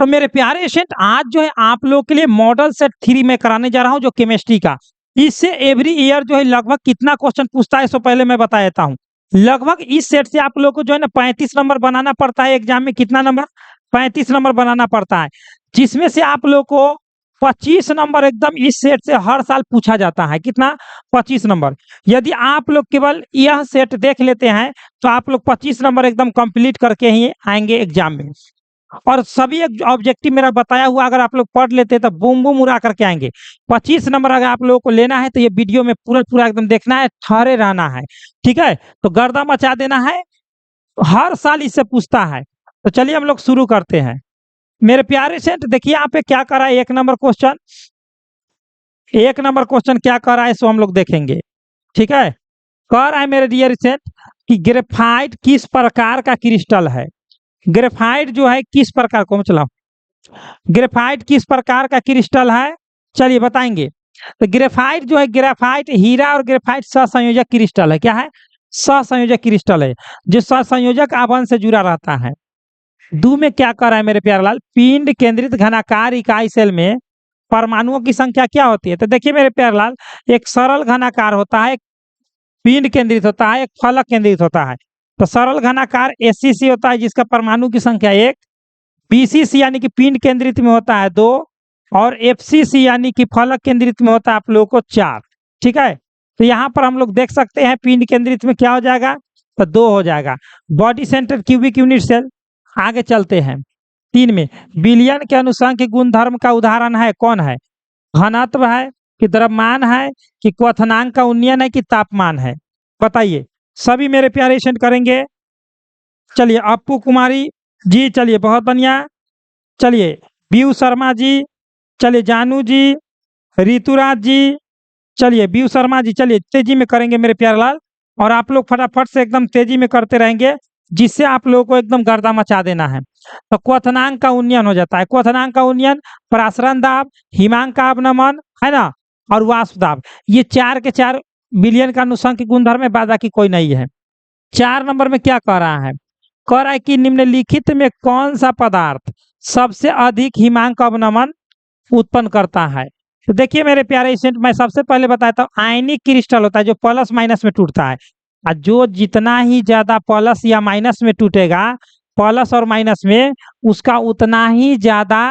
तो मेरे प्यारे स्टूडेंट, आज जो है आप लोग के लिए मॉडल सेट 3 में कराने जा रहा हूं, जो केमिस्ट्री का। इससे एवरी ईयर जो है लगभग कितना क्वेश्चन पूछता है, इससे पहले मैं बता देता हूं। लगभग इस सेट से आप लोग को जो है ना 35 नंबर बनाना पड़ता है। एग्जाम में कितना नंबर? 35 नंबर बनाना पड़ता है, जिसमें से आप लोग को 25 नंबर एकदम इस सेट से हर साल पूछा जाता है। कितना? 25 नंबर। यदि आप लोग केवल यह सेट देख लेते हैं तो आप लोग 25 नंबर एकदम कंप्लीट करके ही आएंगे एग्जाम में। और सभी एक ऑब्जेक्टिव मेरा बताया हुआ अगर आप लोग पढ़ लेते तो बूम बूम उड़ा करके आएंगे। 25 नंबर अगर आप लोगों को लेना है तो ये वीडियो में पूरा पूरा एकदम देखना है, ठहरे रहना है, ठीक है? तो गर्दा मचा देना है, हर साल इससे पूछता है। तो चलिए हम लोग शुरू करते हैं। मेरे प्यारे सेठ, देखिए यहाँ पे क्या कर रहा है। 1 नंबर क्वेश्चन, 1 नंबर क्वेश्चन क्या कर रहा है सो हम लोग देखेंगे, ठीक है? कह रहा है मेरे डियर सेठ कि ग्रेफाइट किस प्रकार का क्रिस्टल है। ग्रेफाइट जो है किस प्रकार को चलाओ, ग्रेफाइट किस प्रकार का क्रिस्टल है, चलिए बताएंगे। तो ग्रेफाइट जो है, ग्रेफाइट हीरा और ग्रेफाइट सहसंयोजक क्रिस्टल है। क्या है? सहसंयोजक क्रिस्टल है, जो सहसंयोजक आबंध से जुड़ा रहता है। दो में क्या कर रहा है मेरे प्यारे लाल, पिंड केंद्रित घनाकार इकाई सेल में परमाणुओं की संख्या क्या होती है। तो देखिए मेरे प्यारे लाल, एक सरल घनाकार होता है, एक पिंड केंद्रित होता है, एक फलक केंद्रित होता है। तो सरल घनाकार एससीसी होता है जिसका परमाणु की संख्या 1, बीसीसी यानी कि पिंड केंद्रित में होता है 2, और एफसीसी यानी कि फलक केंद्रित में होता है आप लोगों को 4, ठीक है? तो यहाँ पर हम लोग देख सकते हैं पिंड केंद्रित में क्या हो जाएगा, तो 2 हो जाएगा। Body centre cubic unit cell. आगे चलते हैं। 3 में विलयन के अनुसंख्यिक गुणधर्म का उदाहरण है, कौन है? घनत्व है कि द्रव्यमान है कि क्वथनांक का उन्नयन है कि तापमान है, बताइए। सभी मेरे प्यारे स्टूडेंट करेंगे। चलिए अप्पू कुमारी जी, चलिए बहुत बढ़िया। चलिए बीयू शर्मा जी, चलिए जानू जी, ऋतुराज जी, चलिए बीयू शर्मा जी, चलिए तेजी में करेंगे मेरे प्यारे लाल। और आप लोग फटाफट से एकदम तेजी में करते रहेंगे, जिससे आप लोगों को एकदम गर्दा मचा देना है। तो क्वथनांक का उन्नयन हो जाता है। क्वथनांक का उन्नयन, परासरण दाब, हिमांक का अवनमन, है ना, और वाष्प दाब, ये 4 के 4 विलयन का अनुसंख्यिक गुणधर्म है, बाधा की कोई नहीं है। 4 नंबर में क्या कह रहा है? कह रहा है कि निम्नलिखित में कौन सा पदार्थ सबसे अधिक हिमांक अवनमन उत्पन्न करता है। तो देखिए मेरे प्यारे स्टूडेंट, मैं सबसे पहले बताता हूँ, आयनिक क्रिस्टल होता है जो प्लस माइनस में टूटता है। और जो जितना ही ज्यादा प्लस या माइनस में टूटेगा, प्लस और माइनस में, उसका उतना ही ज्यादा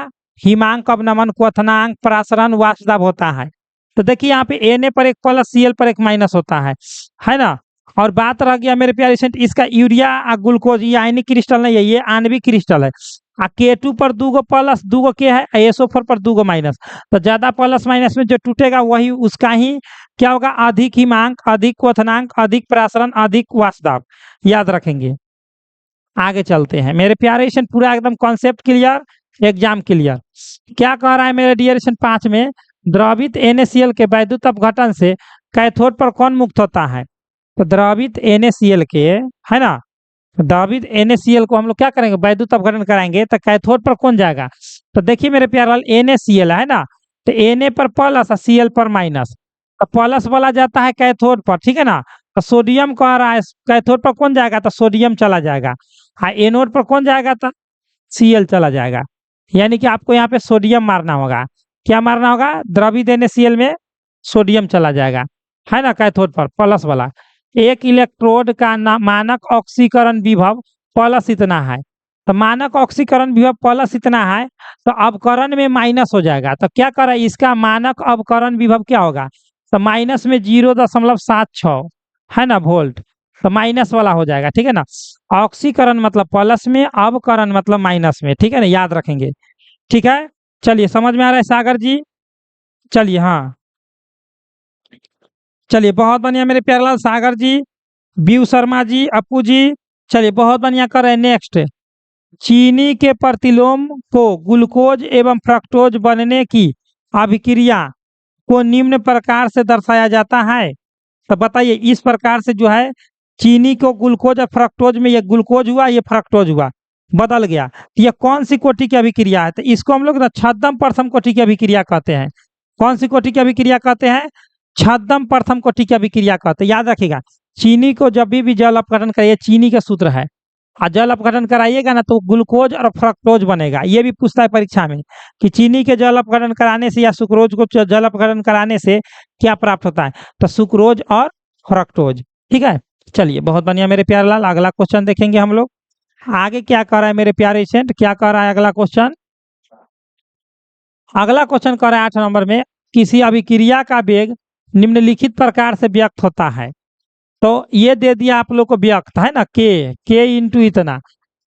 हिमांक अवनमन, क्वथनांक, परासरण, वाष्प दाब होता है। तो देखिए यहाँ पे Na पर एक प्लस, Cl पर एक माइनस होता है ना। और बात रह गया मेरे प्यारे स्टूडेंट, इसका यूरिया और ग्लूकोज, ये आयनिक क्रिस्टल नहीं है, ये आणविक क्रिस्टल है। K2 पर 2 प्लस 2 के है, SO4 पर 2 माइनस। तो ज्यादा प्लस माइनस में जो टूटेगा वही उसका ही क्या होगा, अधिक हिमांक, अधिक क्वथनांक, अधिक परासरण, अधिक वाष्प दाब, याद रखेंगे। आगे चलते हैं मेरे प्यारे स्टूडेंट, पूरा एकदम कॉन्सेप्ट क्लियर, एग्जाम क्लियर। क्या कह रहा है मेरे डियर स्टूडेंट, 5 में द्रवित NaCl के वैद्युत अपघटन से कैथोड पर कौन मुक्त होता है। तो द्रवित NaCl के, है ना, द्रवित NaCl को हम लोग क्या करेंगे, वैद्युत अपघटन कराएंगे, तो कैथोड पर कौन जाएगा। तो देखिए मेरे प्यारे लाल, NaCl है ना, तो Na पर प्लस और Cl पर माइनस। तो प्लस वाला जाता है कैथोड पर, ठीक है ना। तो सोडियम कह रहा है कैथोड पर कौन जाएगा, तो सोडियम चला जाएगा। हाँ, एनोड पर कौन जाएगा, तो Cl चला जाएगा। यानी कि आपको यहाँ पे सोडियम मारना होगा। क्या मारना होगा, द्रवित NaCl में सोडियम चला जाएगा, है ना, कैथोड पर प्लस वाला। एक इलेक्ट्रोड का मानक ऑक्सीकरण विभव प्लस इतना है। तो मानक ऑक्सीकरण विभव प्लस इतना है, तो अवकरण में माइनस हो जाएगा। तो क्या करें, इसका मानक अवकरण विभव क्या होगा, तो माइनस में 0.76, है ना, वोल्ट। तो माइनस वाला हो जाएगा, ठीक है ना। ऑक्सीकरण मतलब प्लस में, अवकरण मतलब माइनस में, ठीक है ना, याद रखेंगे, ठीक है। चलिए समझ में आ रहा है सागर जी, चलिए हाँ, चलिए बहुत बढ़िया मेरे प्यारेलाल सागर जी, बीयू शर्मा जी, अप्पू जी, चलिए बहुत बढ़िया कर रहे हैं। नेक्स्ट, चीनी के प्रतिलोम को ग्लूकोज एवं फ्रक्टोज बनने की अभिक्रिया को निम्न प्रकार से दर्शाया जाता है। तो बताइए, इस प्रकार से जो है चीनी को ग्लूकोज और फ्रक्टोज में, ये ग्लूकोज हुआ, ये फ्रक्टोज हुआ, बदल गया। तो ये कौन सी कोटि की अभिक्रिया है, तो इसको हम लोग छद्म प्रथम कोटि की अभिक्रिया कहते हैं। कौन सी कोटि की अभिक्रिया कहते हैं, छद्म प्रथम कोटि की अभिक्रिया कहते हैं, याद रखिएगा। चीनी को जब भी जल अपघटन करिए, चीनी का सूत्र है, और जल अपघटन कराइएगा ना तो ग्लूकोज और फ्रक्टोज बनेगा। ये भी पूछता है परीक्षा में कि चीनी के जल अपघटन कराने से या सुक्रोज को जल अपघटन कराने से क्या प्राप्त होता है, तो सुक्रोज और फ्रक्टोज। ठीक है, चलिए बहुत बढ़िया मेरे प्यारे लाल, अगला क्वेश्चन देखेंगे हम लोग। आगे क्या कर रहा है मेरे प्यारे स्टूडेंट, क्या कर रहा है अगला क्वेश्चन। अगला क्वेश्चन कर रहा है 8 नंबर में, किसी अभिक्रिया का वेग निम्नलिखित प्रकार से व्यक्त होता है। तो ये दे दिया आप लोग को व्यक्त है ना, के इंटू इतना,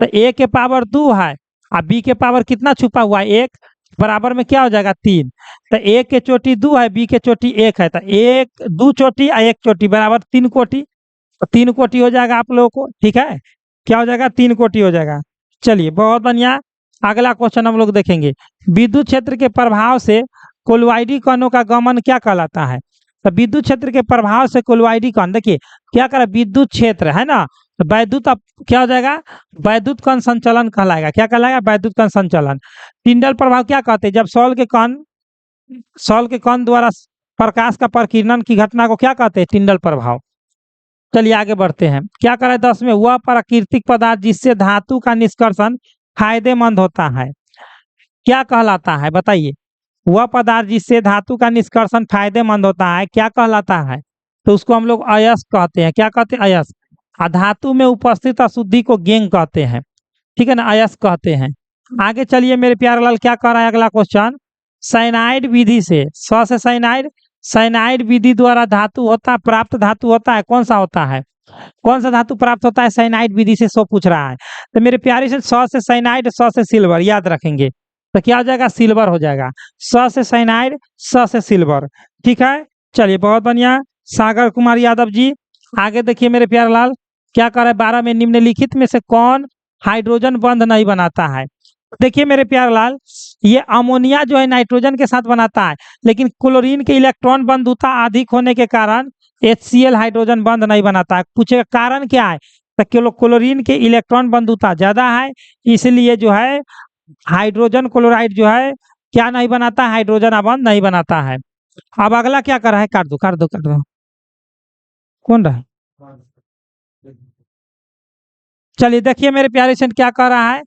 तो ए के पावर 2 है और बी के पावर कितना छुपा हुआ है 1, बराबर में क्या हो जाएगा 3। तो ए के चोटी 2 है, बी के चोटी 1 है, तो 2 चोटी और 1 चोटी बराबर 3 कोटि, तो 3 कोटि हो जाएगा आप लोगों को। ठीक है, क्या हो जाएगा 3 कोटि हो जाएगा। चलिए बहुत बढ़िया, अगला क्वेश्चन हम लोग देखेंगे। विद्युत क्षेत्र के प्रभाव से कोलॉइडी कणों का गमन क्या कहलाता है। तो विद्युत क्षेत्र के प्रभाव से कोलॉइडी कण, देखिए क्या करे, विद्युत क्षेत्र है ना, तो वैद्युत अब क्या हो जाएगा, वैद्युत कण संचलन कहलाएगा। क्या कहलाएगा, वैद्युत कण संचलन। टिंडल प्रभाव क्या कहते हैं, जब सौल के कण द्वारा प्रकाश का प्रकीर्णन की घटना को क्या कहते हैं, टिंडल प्रभाव। चलिए आगे बढ़ते हैं, क्या करे 10 में, वह प्राकृतिक पदार्थ जिससे धातु का निष्कर्षण फायदेमंद होता है क्या कहलाता है, बताइए। वह पदार्थ जिससे धातु का निष्कर्षण फायदेमंद होता है क्या कहलाता है, तो उसको हम लोग अयस्क कहते हैं। क्या कहते हैं, अयस्क। धातु में उपस्थित अशुद्धि को गेंग कहते हैं। ठीक है ना, अयस्क कहते हैं। आगे चलिए मेरे प्यारे लाल, क्या कर रहा है अगला क्वेश्चन। साइनाइड विधि से, से साइनाइड विधि द्वारा धातु होता है, प्राप्त धातु होता है, कौन सा होता है, कौन सा धातु प्राप्त होता है साइनाइड विधि से, सो पूछ रहा है। तो मेरे प्यारे से 100 से साइनाइड, 100 से सिल्वर, याद रखेंगे तो क्या हो जाएगा, सिल्वर हो जाएगा। 100 से साइनाइड, 100 से सिल्वर। ठीक है, चलिए बहुत बढ़िया, सागर कुमार यादव जी। आगे देखिए मेरे प्यारे लाल, क्या कर रहा है 12 में, निम्नलिखित में से कौन हाइड्रोजन बंध नहीं बनाता है। देखिए मेरे प्यारे लाल, ये अमोनिया जो है नाइट्रोजन के साथ बनाता है, लेकिन क्लोरीन के इलेक्ट्रॉन बंधुता अधिक होने के कारण HCl हाइड्रोजन बंध नहीं बनाता है। पूछेगा कारण क्या है, तो क्लोरीन के इलेक्ट्रॉन बंधुता ज्यादा है, इसलिए जो है हाइड्रोजन क्लोराइड जो है क्या नहीं बनाता, हाइड्रोजन बंध नहीं बनाता है। अब अगला क्या कर रहा है, काट दो, कौन रहा है। चलिए देखिए मेरे प्यारे से क्या कर रहा है,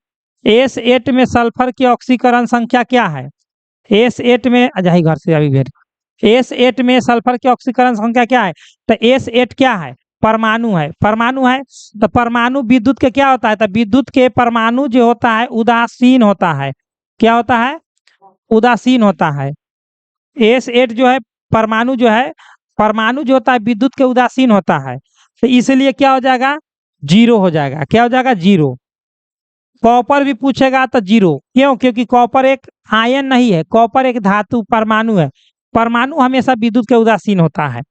S8 में सल्फर की ऑक्सीकरण संख्या क्या है। S8 में अजाई घर से अभी भेज, S8 में सल्फर की ऑक्सीकरण संख्या क्या है, तो S8 क्या है, परमाणु है, तो परमाणु विद्युत के क्या होता है, तो विद्युत के परमाणु जो होता है उदासीन होता है। क्या होता है, उदासीन होता है। S8 जो है परमाणु जो होता है विद्युत के उदासीन होता है, तो इसलिए क्या हो जाएगा, 0 हो जाएगा। क्या हो जाएगा, 0। कॉपर भी पूछेगा तो 0, क्यों, क्योंकि कॉपर एक आयन नहीं है, कॉपर एक धातु परमाणु है, परमाणु हमेशा विद्युत के उदासीन होता है।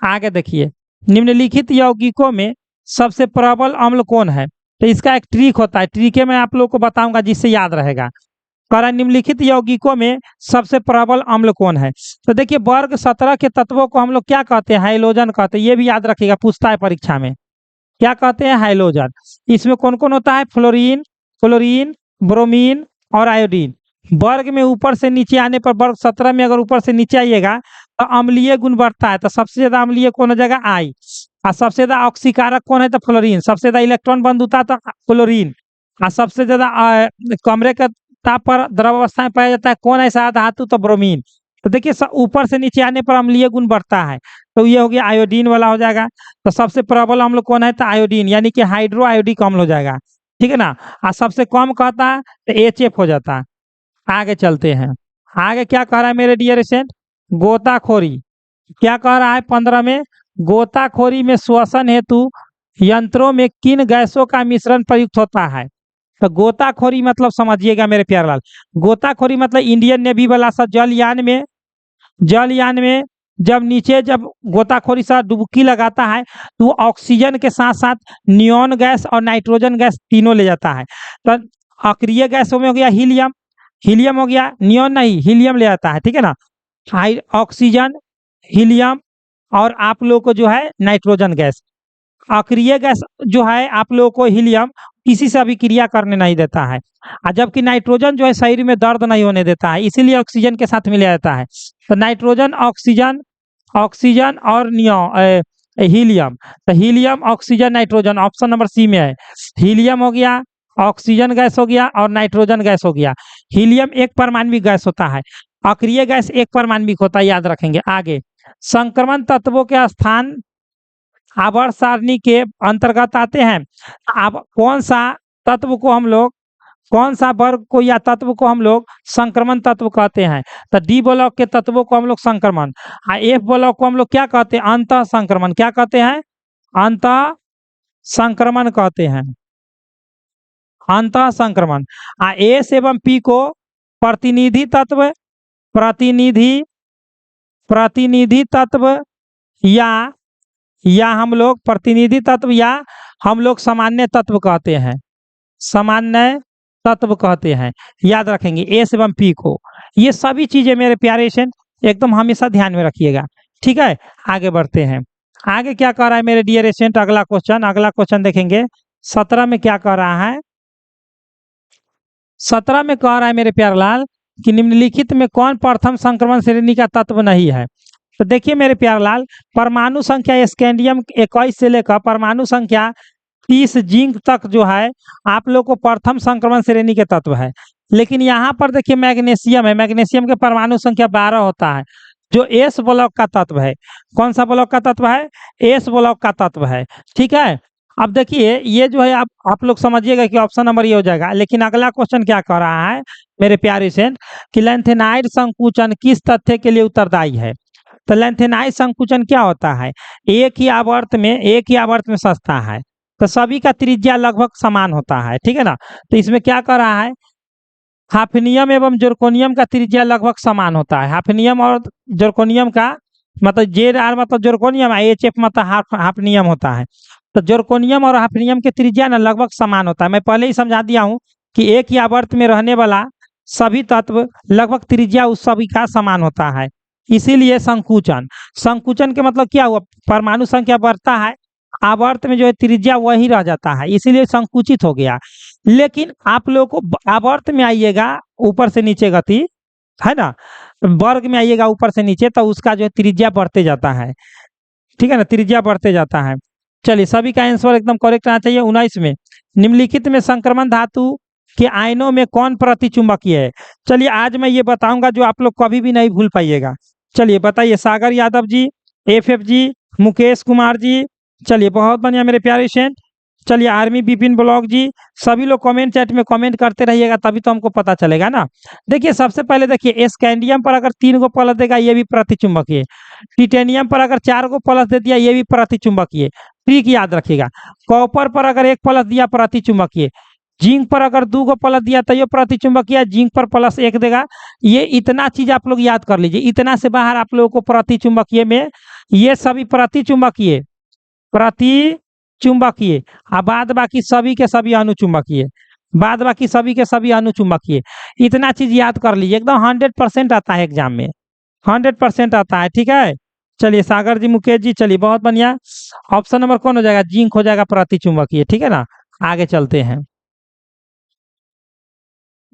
आगे देखिए, निम्नलिखित यौगिकों में सबसे प्रबल अम्ल कौन है, तो इसका एक ट्रिक होता है, ट्रिक मैं आप लोग को बताऊंगा जिससे याद रहेगा। कह निम्नलिखित यौगिकों में सबसे प्रबल अम्ल कौन है, तो देखिए वर्ग 17 के तत्वों को हम लोग क्या कहते हैं, हाइलोजन कहते हैं। ये भी याद रखिएगा, पूछता है परीक्षा में, क्या कहते हैं, हाइलोजन। इसमें कौन कौन होता है, फ्लोरीन, ब्रोमीन और आयोडीन। वर्ग में ऊपर से नीचे आने पर, वर्ग 17 में अगर ऊपर से नीचे आइएगा तो अम्लीय गुण बढ़ता है, तो सबसे ज्यादा अम्लीय कौन हो जाएगा, आई। और सबसे ज्यादा ऑक्सीकारक कौन है, तो फ्लोरीन। सबसे ज्यादा इलेक्ट्रॉन बंधुता तो क्लोरीन। और सबसे ज्यादा कमरे के ताप पर द्रव अवस्था में पाया जाता है कौन, ऐसा धातु, तो ब्रोमीन। तो देखिए ऊपर से नीचे आने पर अम्लीय गुण बढ़ता है, तो ये हो गया आयोडीन वाला हो जाएगा। तो सबसे प्रबल अम्ल कौन है, तो आयोडीन, यानी कि हाइड्रो आयोडिक अम्ल हो जाएगा। ठीक है ना, और सबसे कम कहता है तो HF हो जाता है। आगे चलते हैं, आगे क्या कह रहा है मेरे डियर स्टूडेंट, गोताखोरी। क्या कह रहा है 15 में, गोताखोरी में श्वसन हेतु यंत्रों में किन गैसों का मिश्रण प्रयुक्त होता है। तो गोताखोरी मतलब समझिएगा मेरे प्यारे लाल, गोताखोरी मतलब इंडियन नेवी वाला सा जलयान में जब गोताखोरी सा डुबकी लगाता है तो वो ऑक्सीजन के साथ साथ नियॉन गैस और नाइट्रोजन गैस तीनों ले जाता है। तो अक्रिय गैसों में हो गया हीलियम हो गया, नियॉन नहीं, हीलियम ले जाता है। ठीक है ना, ऑक्सीजन, हीलियम और आप लोगों को जो है नाइट्रोजन गैस। अक्रिय गैस जो है आप लोगों को हीलियम किसी से अभिक्रिया करने नहीं देता है, और जबकि नाइट्रोजन जो है शरीर में दर्द नहीं होने देता है, इसीलिए ऑक्सीजन के साथ मिलाया जाता है। तो नाइट्रोजन, ऑक्सीजन और हीलियम। तो helium, oxygen, nitrogen, option number C में है। हीलियम हो गया, ऑक्सीजन गैस हो गया और नाइट्रोजन गैस हो गया। हीलियम एक परमाणविक गैस होता है, अक्रिय गैस एक परमाणविक होता है, याद रखेंगे। आगे, संक्रमण तत्वों के स्थान आवर्त सारणी के अंतर्गत आते हैं। अब कौन सा तत्व को हम लोग, कौन सा वर्ग को या तत्व को हम लोग संक्रमण तत्व कहते हैं? तो डी ब्लॉक के तत्वों को हम लोग संक्रमण, एफ ब्लॉक को हम लोग क्या कहते हैं? अंतः संक्रमण। क्या कहते हैं? अंतः संक्रमण कहते हैं, अंतः संक्रमण। एस एवं पी को प्रतिनिधि तत्व, प्रतिनिधि प्रतिनिधि तत्व या हम लोग प्रतिनिधि तत्व या हम लोग सामान्य तत्व कहते हैं, सामान्य तत्व कहते हैं, याद रखेंगे एस एवं पी को। ये सभी चीजें मेरे प्यारे स्टूडेंट एकदम हमेशा ध्यान में रखिएगा, ठीक है। आगे बढ़ते हैं, आगे क्या कह रहा है मेरे डियर स्टूडेंट? अगला क्वेश्चन देखेंगे। 17 में क्या कह रहा है? 17 में कह रहा है मेरे प्यारलाल कि निम्नलिखित में कौन प्रथम संक्रमण श्रेणी का तत्व नहीं है? तो देखिए मेरे प्यारलाल, परमाणु संख्या स्कैंडियम 21 से लेकर परमाणु संख्या 30 जिंक तक जो है आप लोग को प्रथम संक्रमण श्रेणी के तत्व है। लेकिन यहाँ पर देखिए मैग्नीशियम है, मैग्नीशियम के परमाणु संख्या 12 होता है, जो एस ब्लॉक का तत्व है। कौन सा ब्लॉक का तत्व है? एस ब्लॉक का तत्व है, ठीक है। अब देखिए ये जो है आप लोग समझिएगा कि ऑप्शन नंबर ये हो जाएगा। लेकिन अगला क्वेश्चन क्या कर रहा है मेरे प्यारे स्टूडेंट कि लैंथेनाइड संकुचन किस तथ्य के लिए उत्तरदायी है? तो लैंथेनाइड संकुचन क्या होता है? एक ही आवर्त में सस्ता है, तो सभी का त्रिज्या लगभग समान होता है, ठीक है ना। तो इसमें क्या कर रहा है? हाफनियम एवं जर्कोनियम का त्रिज्या लगभग समान होता है। हाफनियम और जर्कोनियम का मतलब JR मतलब जर्कोनियम, HF मतलब हाफनियम होता है। तो जर्कोनियम और हाफनियम के त्रिज्या ना लगभग समान होता है। मैं पहले ही समझा दिया हूँ कि एक ही आवर्त में रहने वाला सभी तत्व लगभग त्रिज्या उस सभी का समान होता है। इसीलिए संकुचन के मतलब क्या हुआ? परमाणु संख्या बढ़ता है, आवर्त में जो है त्रिज्या वही रह जाता है, इसीलिए संकुचित हो गया। लेकिन आप लोगों को आवर्त में आइएगा ऊपर से नीचे गति है ना, वर्ग में आइएगा ऊपर से नीचे, तो उसका जो है त्रिज्या बढ़ते जाता है, ठीक है ना, त्रिज्या बढ़ते जाता है। चलिए सभी का आंसर एकदम करेक्ट आना चाहिए। 19 में निम्नलिखित में संक्रमण धातु के आयनों में कौन प्रतिचुंबकीय है? चलिए आज मैं ये बताऊंगा जो आप लोग कभी भी नहीं भूल पाइएगा। चलिए बताइए, सागर यादव जी, FF जी, मुकेश कुमार जी, चलिए बहुत बढ़िया मेरे प्यारे स्टूडेंट। चलिए आर्मी बिपिन ब्लॉग जी, सभी लोग कमेंट चैट में कमेंट करते रहिएगा, तभी तो हमको पता चलेगा ना। देखिए सबसे पहले देखिए, स्कैंडियम पर अगर 3 गो प्लस देगा ये भी प्रतिचुंबकीय, टिटेनियम पर अगर 4 गो प्लस दे दिया ये भी प्रतिचुंबकीय, ट्रिक याद रखिएगा। कॉपर पर अगर 1 प्लस दिया प्रतिचुंबकीय, जिंक पर अगर 2 गो प्लस दिया तो ये प्रतिचुंबकीय, जिंक पर प्लस 1 देगा। ये इतना चीज आप लोग याद कर लीजिए। इतना से बाहर आप लोगों को प्रतिचुंबकीय में ये सभी प्रतिचुंबकीय बाद बाकी सभी के सभी अनुचुंबकीय, बाद बाकी सभी के सभी अनुचुंबकीय। इतना चीज याद कर लीजिए, एकदम 100% आता है एग्जाम में, 100% आता है, ठीक है। चलिए सागर जी, मुकेश जी, चलिए बहुत बढ़िया। ऑप्शन नंबर कौन हो जाएगा? जिंक हो जाएगा प्रतिचुंबकीय, ठीक है ना। आगे चलते हैं,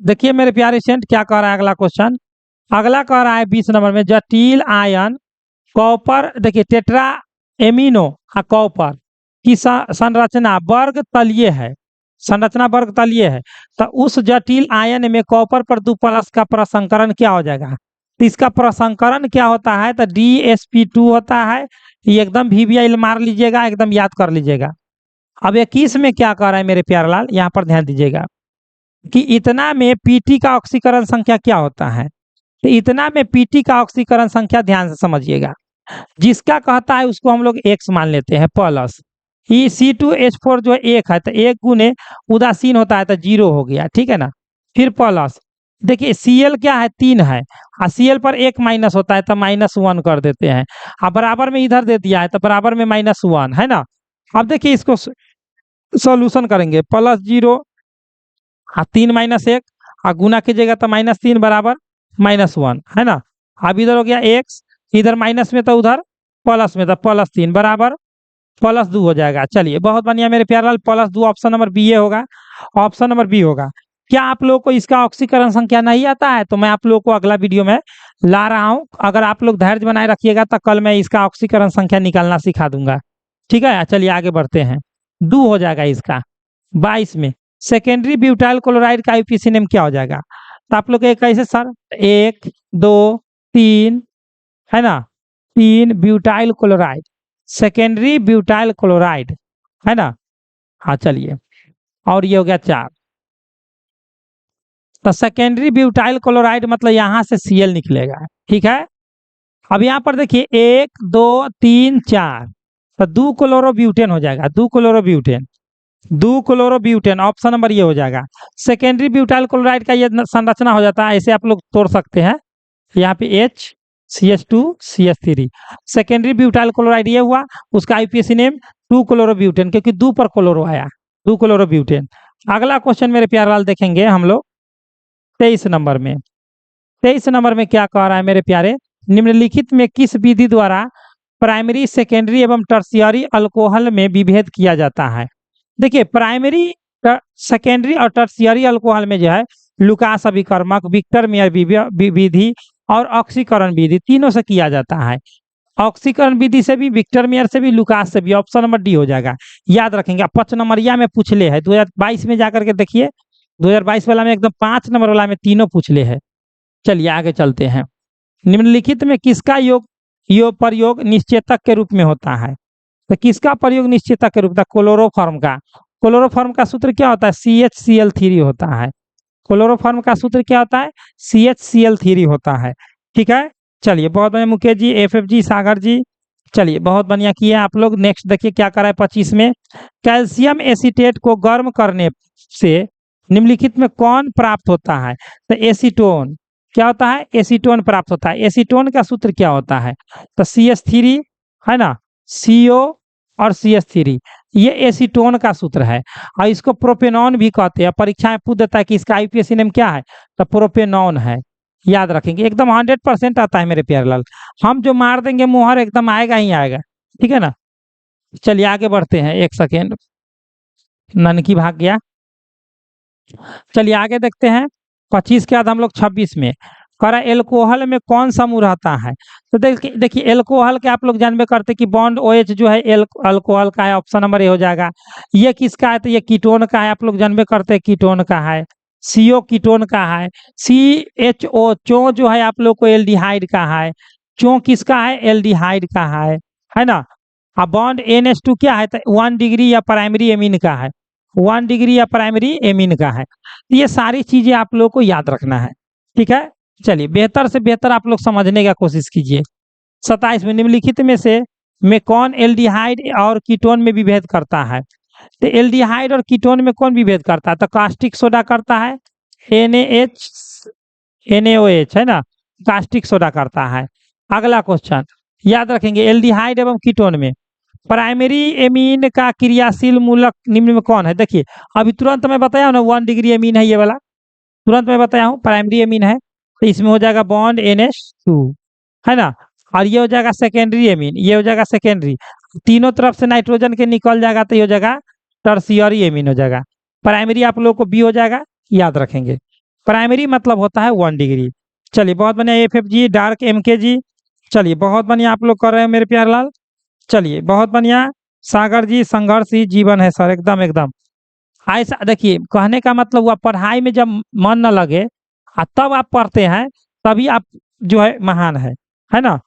देखिए मेरे प्यारे स्टूडेंट क्या कह रहा है अगला क्वेश्चन। अगला कह रहा है 20 नंबर में, जटिल आयन कॉपर, देखिए टेट्रा एमिनो कॉपर की संरचना वर्ग तलीय है, संरचना वर्ग तलीय है। तो उस जटिल आयन में कॉपर पर 2 प्लस का प्रसंकरण क्या हो जाएगा? तो इसका प्रसंकरण क्या होता है? तो DsP2 होता है। ये एकदम VBI मार लीजिएगा, एकदम याद कर लीजिएगा। अब 21 में क्या कह रहा है मेरे प्यारलाल, यहाँ पर ध्यान दीजिएगा कि इतना में PT का ऑक्सीकरण संख्या क्या होता है? तो इतना में PT का ऑक्सीकरण संख्या ध्यान से समझिएगा, जिसका कहता है उसको हम लोग X मान लेते हैं प्लस। ये C2H4 जो 1 है तो 1 गुने उदासीन होता है तो 0 हो गया, ठीक है ना। फिर प्लस, देखिए Cl क्या है? 3 है, और Cl पर 1 माइनस होता है तो -1 कर देते हैं। अब बराबर में इधर दे दिया है तो बराबर में -1 है ना। अब देखिए इसको सॉल्यूशन करेंगे, +0 और 3 - 1 और गुना कीजिएगा तो -3 बराबर -1 है ना। अब इधर हो गया x, इधर माइनस में तो उधर प्लस में तो +3 बराबर +2 हो जाएगा। चलिए बहुत बढ़िया मेरे प्यारे लाल, +2 ऑप्शन नंबर बी होगा, ऑप्शन नंबर बी होगा। क्या आप लोग को इसका ऑक्सीकरण संख्या नहीं आता है? तो मैं आप लोग को अगला वीडियो में ला रहा हूं। अगर आप लोग धैर्य बनाए रखिएगा तो कल मैं इसका ऑक्सीकरण संख्या निकालना सिखा दूंगा। ठीक है, चलिए आगे बढ़ते हैं। डू हो जाएगा इसका 22 में। सेकेंडरी ब्यूटाइल क्लोराइड का आईयूपीएसी नेम क्या हो जाएगा? तो आप लोग कैसे सर, 1 2 3 है ना, 3 butyl chloride, secondary butyl chloride है ना। हाँ चलिए, और ये हो गया 4। तो सेकेंडरी ब्यूटाइल क्लोराइड मतलब यहाँ से Cl निकलेगा, ठीक है। अब यहाँ पर देखिए 1 2 3 4, तो 2 क्लोरोब्यूटेन हो जाएगा, 2 क्लोरोब्यूटेन, 2 क्लोरोब्यूटेन, ऑप्शन नंबर ये हो जाएगा। सेकेंडरी ब्यूटाइल क्लोराइड का ये संरचना हो जाता है, ऐसे आप लोग तोड़ सकते हैं, यहाँ पे H CH2 CH3, secondary butyl chloride ये हुआ, उसका आईयूपीएसी नेम 2 क्लोरोब्यूटेन, क्योंकि 2 पर क्लोरो आया, 2 क्लोरोब्यूटेन। अगला क्वेश्चन मेरे प्यारे लाल देखेंगे हम लोग 23 नंबर में। 23 नंबर में क्या कह रहा है मेरे प्यारे, निम्नलिखित में किस विधि द्वारा प्राइमरी सेकेंडरी एवं टर्शियरी अल्कोहल में विभेद किया जाता है? देखिए प्राइमरी सेकेंडरी और टर्शियरी अल्कोहल में जो है लुकास अभिकर्मक, विक्टर मेयर विधि और ऑक्सीकरण विधि, तीनों से किया जाता है। ऑक्सीकरण विधि से भी, विक्टर मेयर से भी, लुकास से भी। ऑप्शन नंबर डी हो जाएगा, याद रखेंगे। 5 नंबरिया में पूछ ले है 2022 में जाकर के देखिए, 2022 वाला में एकदम 5 नंबर वाला में तीनों पूछ ले है। चलिए आगे चलते हैं। निम्नलिखित में किसका प्रयोग निश्चेतक के रूप में होता है? तो किसका प्रयोग निश्चेतक के रूप में? क्लोरोफॉर्म का। क्लोरोफॉर्म का सूत्र क्या होता है? CHCl3 होता है। क्लोरोफॉर्म का सूत्र क्या होता है? CHCl3 होता है, ठीक है। चलिए बहुत बढ़िया मुकेश जी, FF जी, सागर जी, चलिए बहुत बढ़िया किए आप लोग। नेक्स्ट देखिए क्या करा है 25 में। कैल्शियम एसीटेट को गर्म करने से निम्नलिखित में कौन प्राप्त होता है? तो एसीटोन। क्या होता है? एसीटोन प्राप्त होता है। एसीटोन का सूत्र क्या होता है? तो CH3 है ना, CO और CH3, ये एसीटोन का सूत्र है। और इसको प्रोपेनॉन भी कहते हैं। परीक्षा में पूछ देता है कि इसका आईयूपीएसी नेम क्या है, तो प्रोपेनॉन है, याद रखेंगे। एकदम 100% आता है मेरे प्यारे लाल, हम जो मार देंगे मुहर एकदम आएगा ही आएगा, ठीक है ना। चलिए आगे बढ़ते हैं, 1 सेकेंड, ननकी भाग गया। चलिए आगे देखते हैं 25 के बाद हम लोग 26 में करा। एल्कोहल में कौन सा समूह रहता है? तो देखिए एल्कोहल के आप लोग जानबे करते कि बॉन्ड OH जो है अल्कोहल का है, ऑप्शन नंबर ए हो जाएगा। ये किसका है? तो ये कीटोन का है, आप लोग जानबे करते हैं कीटोन का है। CO कीटोन का है। CHO चो जो है आप लोग को एल्डिहाइड का है। चो किसका है? एल्डिहाइड का है ना। अब बॉन्ड NH2 क्या है? तो 1 डिग्री या प्राइमरी एमीन का है, 1 डिग्री या प्राइमरी एमीन का है। ये सारी चीजें आप लोग को याद रखना है, ठीक है। चलिए बेहतर से बेहतर आप लोग समझने का कोशिश कीजिए। 27 में निम्नलिखित में कौन एल्डिहाइड और कीटोन में विभेद करता है? तो एल्डिहाइड और कीटोन में कौन विभेद करता है? तो कास्टिक सोडा करता है, NaOH है ना, कास्टिक सोडा करता है। अगला क्वेश्चन याद रखेंगे, एल्डिहाइड एवं कीटोन में प्राइमरी एमीन का क्रियाशील मूलक निम्न में कौन है? देखिए अभी तुरंत मैं बताया हूं ना, 1 डिग्री एमीन है ये वाला, तुरंत मैं बताया हूं प्राइमरी एमीन है। तो इसमें हो जाएगा बॉन्ड NH2 है ना, और ये हो जाएगा सेकेंडरी एमीन, ये हो जाएगा सेकेंडरी, तीनों तरफ से नाइट्रोजन के निकल जाएगा तो ये हो जाएगा टर्शियरी एमीन हो जाएगा। प्राइमरी आप लोग को बी हो जाएगा, याद रखेंगे। प्राइमरी मतलब होता है 1 डिग्री। चलिए बहुत बढ़िया FF जी, डार्क MK जी, चलिए बहुत बढ़िया आप लोग कर रहे हैं मेरे प्यारे लाल। चलिए बहुत बढ़िया सागर जी, संघर्ष ही जीवन है सर, एकदम एकदम ऐसा। देखिए कहने का मतलब हुआ पढ़ाई में जब मन न लगे तब आप पढ़ते हैं, तभी आप जो है महान है ना।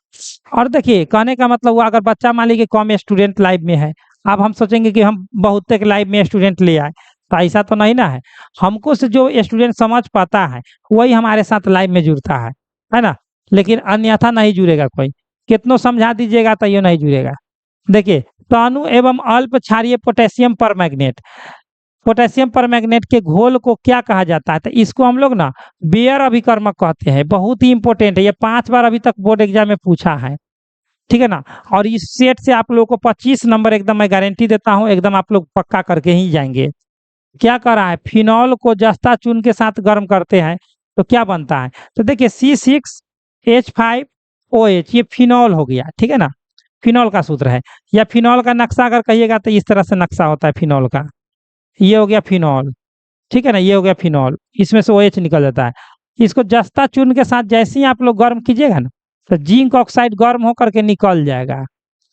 और देखिए कहने का मतलब हुआ अगर बच्चा मान लीजिए कम स्टूडेंट लाइफ में है, अब हम सोचेंगे कि हम बहुत लाइफ में स्टूडेंट ले आए, तो ऐसा तो नहीं ना है। हमको से जो स्टूडेंट समझ पाता है वही हमारे साथ लाइफ में जुड़ता है ना। लेकिन अन्यथा नहीं जुड़ेगा कोई, कितनों समझा दीजिएगा तो ये नहीं जुड़ेगा। देखिए तनु एवं अल्प क्षारीय पोटेशियम परमैंगनेट, पोटेशियम परमैंगनेट के घोल को क्या कहा जाता है? तो इसको हम लोग ना बेयर अभिकर्मक कहते हैं। बहुत ही इंपॉर्टेंट है, ये 5 बार अभी तक बोर्ड एग्जाम में पूछा है, ठीक है ना। और इस सेट से आप लोगों को 25 नंबर एकदम मैं गारंटी देता हूं, एकदम आप लोग पक्का करके ही जाएंगे। क्या कर रहा है? फिनॉल को जस्ता चून के साथ गर्म करते हैं तो क्या बनता है? तो देखिए C6H5OH, ये फिनॉल हो गया, ठीक है ना, फिनॉल का सूत्र है। या फिनॉल का नक्शा अगर कहिएगा तो इस तरह से नक्शा होता है फिनॉल का, ये हो गया फिनॉल, ठीक है ना, ये हो गया फिनॉल, इसमें से OH निकल जाता है। इसको जस्ता चून के साथ जैसे ही आप लोग गर्म कीजिएगा ना, तो जिंक ऑक्साइड गर्म होकर के निकल जाएगा,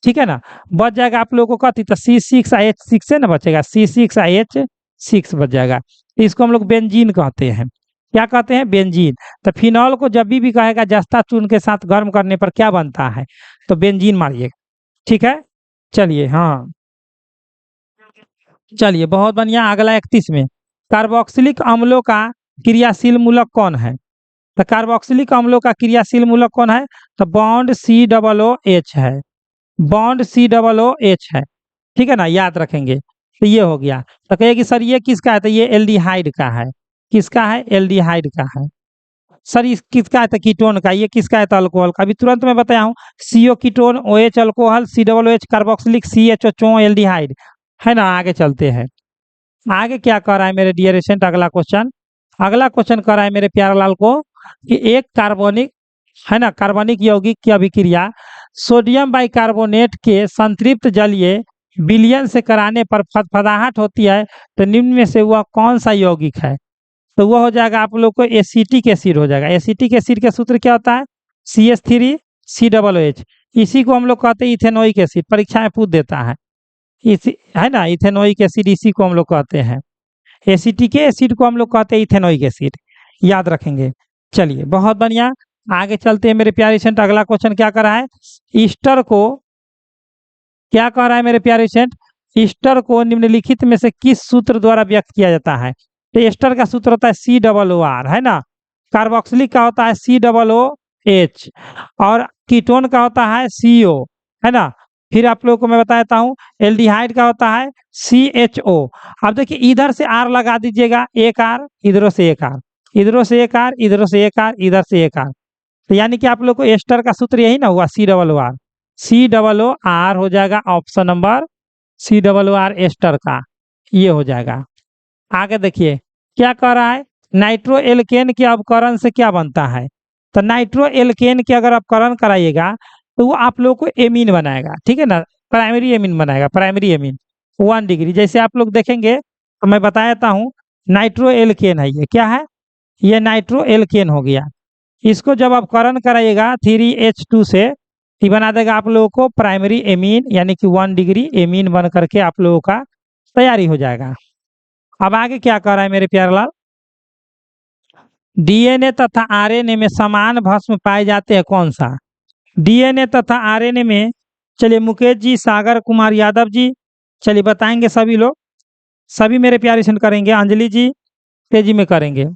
ठीक है ना। बच जाएगा आप लोगों को कथी, तो C6H6 से ना बचेगा, C6H6 बच जाएगा। इसको हम लोग बेंजीन कहते हैं। क्या कहते हैं, बेंजीन। तो फिनॉल को जब भी कहेगा जस्ता चूर्ण के साथ गर्म करने पर क्या बनता है, तो बेंजीन मारिएगा। ठीक है, चलिए। हाँ, चलिए बहुत बढ़िया। अगला 31 में, कार्बोक्सिलिक अम्लों का क्रियाशील मूलक कौन है। तो कार्बोक्सिलिक अम्लों का क्रियाशील मूलक कौन है, तो बॉन्ड COOH है, बॉन्ड COOH है। ठीक है ना, याद रखेंगे। तो ये हो गया। तो कहिए कि सर ये किसका है, तो ये एल्डिहाइड का है। किसका है, एल्डिहाइड का है। सर इस किसका है, तो कीटोन का। ये किसका है, तो अल्कोहल का। अभी तुरंत मैं बताया हूँ, CO ketone, OH alcohol, COOH carboxylic, CHO aldehyde है ना। आगे चलते हैं। आगे क्या कर रहा है मेरे डियर स्टूडेंट, अगला क्वेश्चन। अगला क्वेश्चन कर रहा है मेरे प्यारेलाल को कि एक कार्बनिक है ना, कार्बनिक यौगिक की अभिक्रिया सोडियम बाइकार्बोनेट के संतृप्त जलीय विलयन से कराने पर फदफदाहट होती है, तो निम्न में से वह कौन सा यौगिक है। तो वह हो जाएगा आप लोग को एसिटिक एसिड हो जाएगा। एसिटिक एसिड का सूत्र क्या होता है, CH3COOH। इसी को हम लोग कहते हैं इथेनोइक एसिड, परीक्षा में पूछ देता है। इसी है ना, इथेनोइक एसिड, इसी को हम लोग कहते हैं। एसिटिक एसिड को हम लोग कहते हैं इथेनोइक एसिड, याद रखेंगे। चलिए बहुत बढ़िया, आगे चलते हैं मेरे प्यारे स्टूडेंट। अगला क्वेश्चन क्या कर रहा है, ईस्टर को क्या कह रहा है मेरे प्यारे स्टूडेंट, ईस्टर को निम्नलिखित में से किस सूत्र द्वारा व्यक्त किया जाता है। तो ईस्टर का सूत्र होता है COOR, है ना। कार्बोक्सिलिक का होता है COOH, और कीटोन का होता है CO, है ना। फिर आप लोगों को मैं बता देता हूँ, एल्डिहाइड का होता है CHO। अब देखिए इधर से R लगा दीजिएगा, एक R, इधरों से एक R, इधरों से एक R, इधरों से एक R, इधर से एक R। तो यानी कि आप लोग को एस्टर का सूत्र यही ना हुआ, COOR। COOR हो जाएगा ऑप्शन नंबर, COOR एस्टर का, ये हो जाएगा। आगे देखिए क्या कह रहा है, नाइट्रो एल्केन के अपकरण से क्या बनता है। तो नाइट्रो एल्केन के अगर अपकरण कराइएगा तो वो आप लोग को एमीन बनाएगा। ठीक है ना, प्राइमरी एमीन बनाएगा, प्राइमरी एमीन 1 डिग्री। जैसे आप लोग देखेंगे तो मैं बता देता हूँ, नाइट्रो एल्केन है, ये क्या है, ये नाइट्रो एल्केन हो गया। इसको जब अपकरण कराइएगा 3H2 से, ये बना देगा आप लोगों को प्राइमरी एमीन, यानी कि 1 डिग्री एमीन बन करके आप लोगों का तैयारी हो जाएगा। अब आगे क्या कर रहा है मेरे प्यारे लाल, DNA तथा RNA में समान भस्म पाए जाते हैं, कौन सा। DNA तथा RNA में, चलिए मुकेश जी, सागर कुमार यादव जी, चलिए बताएंगे सभी लोग, सभी मेरे प्यारे स्टूडेंट करेंगे। अंजलि जी तेजी में करेंगे।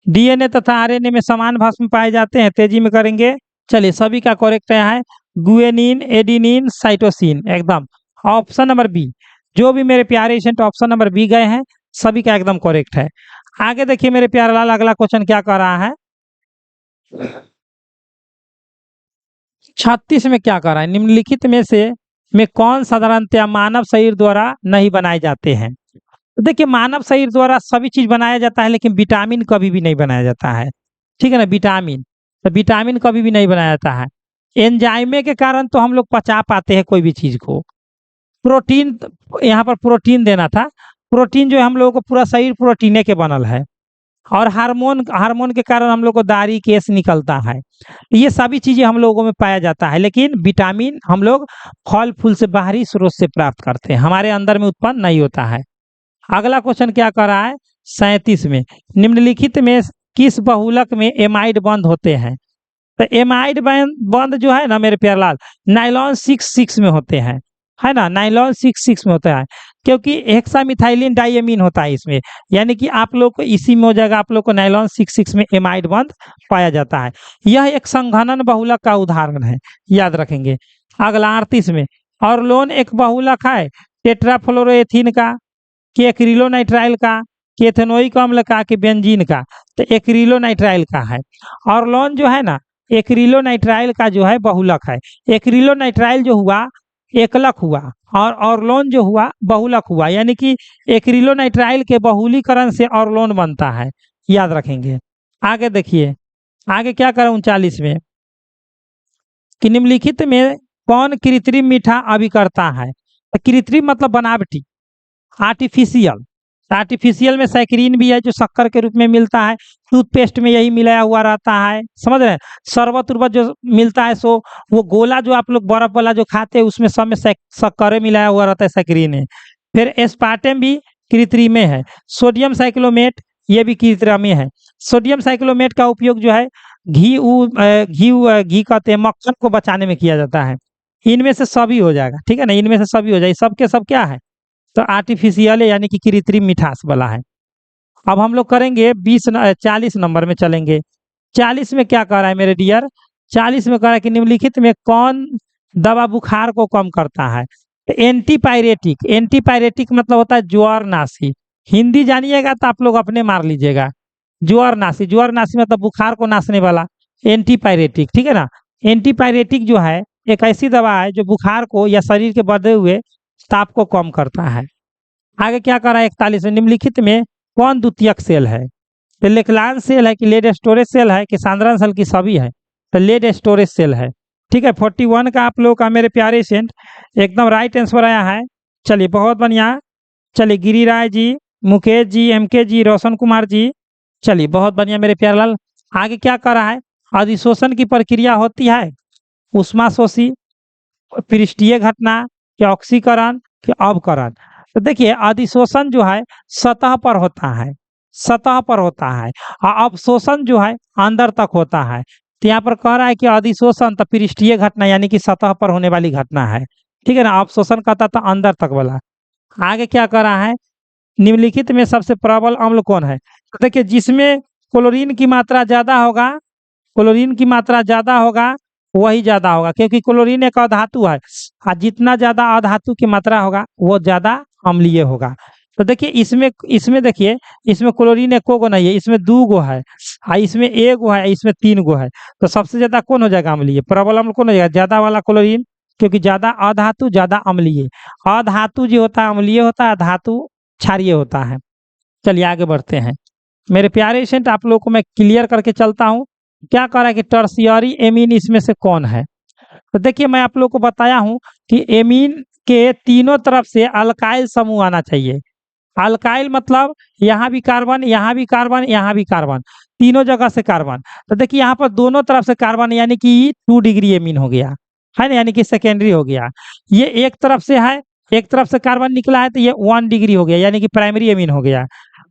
DNA तथा RNA में समान भस्म पाए जाते हैं, तेजी में करेंगे। चलिए सभी का करेक्ट है गुएनिन, एडिनिन, साइटोसिन, एकदम ऑप्शन नंबर बी। जो भी मेरे प्यारे स्टूडेंट ऑप्शन नंबर बी गए हैं, सभी का एकदम करेक्ट है। आगे देखिए मेरे प्यारे लाल, अगला क्वेश्चन क्या कर रहा है, 36 में क्या कर रहा है, निम्नलिखित में कौन साधारणतया मानव शरीर द्वारा नहीं बनाए जाते हैं। तो देखिए मानव शरीर द्वारा सभी चीज बनाया जाता है, लेकिन विटामिन कभी भी नहीं बनाया जाता है। ठीक है ना, विटामिन, तो विटामिन कभी भी नहीं बनाया जाता है। एंजाइमे के कारण तो हम लोग पचा पाते हैं कोई भी चीज को। प्रोटीन, यहाँ पर प्रोटीन देना था। प्रोटीन जो है हम लोगों को पूरा शरीर प्रोटीने के बनल है। और हार्मोन, हार्मोन के कारण हम लोग को दाढ़ी केस निकलता है। ये सभी चीजें हम लोगों में पाया जाता है, लेकिन विटामिन हम लोग फल फूल से बाहरी स्रोत से प्राप्त करते हैं, हमारे अंदर में उत्पन्न नहीं होता है। अगला क्वेश्चन क्या कर रहा है, 37 में, निम्नलिखित में किस बहुलक में एमाइड बंद होते हैं। तो एमाइड बंद जो है ना मेरे प्यारे लाल, नाइलॉन 6 में होते हैं, है ना, नाइलॉन 6 में होता है। क्योंकि हेक्सामिथाइलिन डाइएमीन होता है इसमें, यानी कि आप लोग को इसी में हो जाएगा, आप लोग को नाइलॉन 6 में एमाइड बंद पाया जाता है। यह एक संघनन बहुलक का उदाहरण है, याद रखेंगे। अगला 38 में, ऑर्लोन एक बहुलक है टेट्राफ्लोरोएथीन का, कि एक्रिलोनाइट्राइल का, कि एथेनोइक अम्ल का, कि बेंजीन का। तो एक्रिलोनाइट्राइल का है। ऑर्लोन जो है ना, एक्रिलोनाइट्राइल का जो है बहुलक है। एक्रिलोनाइट्राइल जो हुआ एकलक हुआ, और ऑर्लोन जो हुआ बहुलक हुआ, यानी कि एक्रिलोनाइट्राइल के बहुलीकरण से ऑर्लोन बनता है, याद रखेंगे। आगे देखिए, आगे क्या करें 39 में, कि निम्नलिखित में कौन कृत्रिम मीठा अभिकर्ता है। तो कृत्रिम मतलब बनावटी, आर्टिफिशियल, आर्टिफिशियल में सैकरीन भी है जो शक्कर के रूप में मिलता है, टूथपेस्ट में यही मिलाया हुआ रहता है, समझ रहे हैं। शरबत उर्बत जो मिलता है सो वो गोला जो आप लोग बर्फ वाला जो खाते हैं उसमें सब में शक्कर मिलाया हुआ रहता है, सैकरीन है। फिर एस्पार्टेम भी कृत्रिम है। सोडियम साइक्लोमेट ये भी कृत्रिम है। सोडियम साइक्लोमेट का उपयोग जो है घी कहते हैं, मक्खन को बचाने में किया जाता है। इनमें से सभी हो जाएगा, ठीक है ना, इनमें से सभी हो जाएगा, सब के सब क्या है, तो आर्टिफिशियल है, यानी कि कृत्रिम मिठास वाला है। अब हम लोग करेंगे 40 नंबर में चलेंगे। 40 में क्या कह रहा है मेरे डियर, 40 में कह रहा है कि निम्नलिखित में कौन दवा बुखार को कम करता है। तो एंटीपायरेटिक, एंटीपायरेटिक मतलब होता है ज्वरनाशी। हिंदी जानिएगा तो आप लोग अपने मार लीजिएगा। ज्वरनाशी, ज्वरनाशी मतलब बुखार को नाशने वाला, एंटीपायरेटिक, ठीक है ना। एंटीपायरेटिक जो है एक ऐसी दवा है जो बुखार को या शरीर के बढ़े हुए ताप को कम करता है। आगे क्या कर रहा है 41 में, निम्नलिखित में कौन द्वितीयक सेल है। तो लेक्लान सेल है कि लेड स्टोरेज सेल है कि सांद्रण सेल की सभी है, तो लेड स्टोरेज सेल है, ठीक है। 41 का आप लोग का मेरे प्यारे सेंट एकदम राइट आंसर आया है। चलिए बहुत बढ़िया। चलिए गिरिराज जी, मुकेश जी, एमके जी, रोशन कुमार जी, चलिए बहुत बढ़िया मेरे प्यारे लाल। आगे क्या कर रहा है, अधिशोषण की प्रक्रिया होती है उष्माशोषी, पृष्ठीय घटना, कि ऑक्सीकरण, कि अवकरण। तो देखिए अधिशोषण जो है सतह पर होता है, सतह पर होता है, और अवशोषण जो है अंदर तक होता है। तो यहाँ पर कह रहा है कि अधिशोषण तो पृष्ठीय घटना यानी कि सतह पर होने वाली घटना है, ठीक है ना। अवशोषण कहता था अंदर तक वाला। आगे क्या कर रहा है, निम्नलिखित में सबसे प्रबल अम्ल कौन है। तो देखिए जिसमें क्लोरीन की मात्रा ज्यादा होगा, क्लोरीन की मात्रा ज्यादा होगा वही ज्यादा होगा, क्योंकि क्लोरीन एक अधातु है, और जितना ज्यादा अधातु की मात्रा होगा वो ज्यादा अम्लीय होगा। तो देखिए इसमें इसमें देखिए इसमें क्लोरीन एको गो नहीं है, इसमें 2 गो है, और इसमें 1 गो है, इसमें 3 गो है। तो सबसे ज्यादा कौन हो जाएगा अम्लीय, प्रबल अम्ल कौन हो जाएगा, ज्यादा वाला क्लोरीन, क्योंकि ज्यादा अधातु ज्यादा अम्लीय। अधातु जो होता है अम्लीय होता है, धातु क्षारीय होता है। चलिए आगे बढ़ते हैं मेरे प्यारे स्टूडेंट, आप लोगों को मैं क्लियर करके चलता हूँ। क्या कह रहा है कि टर्शियरी एमीन इसमें से कौन है। तो देखिए मैं आप लोगों को बताया हूं कि एमीन के तीनों तरफ से अल्काइल समूह आना चाहिए। अल्काइल मतलब यहाँ भी कार्बन, यहाँ भी कार्बन, यहाँ भी कार्बन, तीनों जगह से कार्बन। तो देखिए यहाँ पर दोनों तरफ से कार्बन यानी कि 2 डिग्री एमीन हो गया है ना, यानी कि सेकेंडरी हो गया। ये एक तरफ से है, एक तरफ से कार्बन निकला है तो ये 1 डिग्री हो गया यानी कि प्राइमरी एमीन हो गया।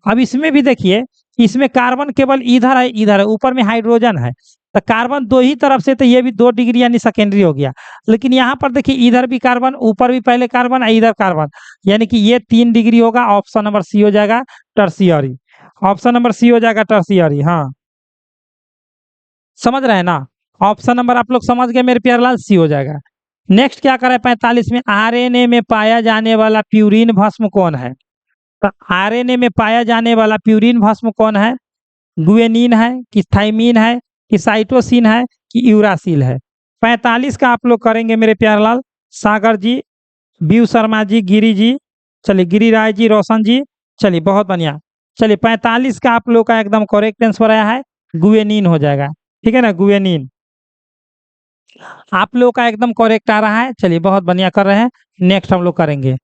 अब इसमें भी देखिए इसमें कार्बन केवल इधर है, इधर है, ऊपर में हाइड्रोजन है, तो कार्बन 2 ही तरफ से, तो ये भी 2 डिग्री यानी सेकेंडरी हो गया। लेकिन यहाँ पर देखिए इधर भी कार्बन, ऊपर भी पहले कार्बन, इधर कार्बन, यानी कि ये 3 डिग्री होगा। ऑप्शन नंबर सी हो जाएगा टर्शियरी, ऑप्शन नंबर सी हो जाएगा टर्शियरी। हाँ समझ रहे हैं ना, ऑप्शन नंबर आप लोग समझ गए मेरे प्यारे लाल, सी हो जाएगा। नेक्स्ट क्या करें 45 में, आरएनए में पाया जाने वाला प्यूरिन भस्म कौन है। तो आरएनए में पाया जाने वाला प्यूरिन भस्म कौन है, गुएनिन है कि थाइमिन है कि साइटोसिन है कि यूरासिल है। 45 का आप लोग करेंगे मेरे प्यारे लाल, सागर जी, बीयू शर्मा जी, गिरी जी, चलिए गिरिराज जी, रोशन जी, चलिए बहुत बढ़िया। चलिए 45 का आप लोग का एकदम करेक्ट आंसर आया है, गुएनिन हो जाएगा, ठीक है ना, गुएनिन आप लोग का एकदम करेक्ट आ रहा है। चलिए बहुत बढ़िया कर रहे हैं। नेक्स्ट हम लोग करेंगे,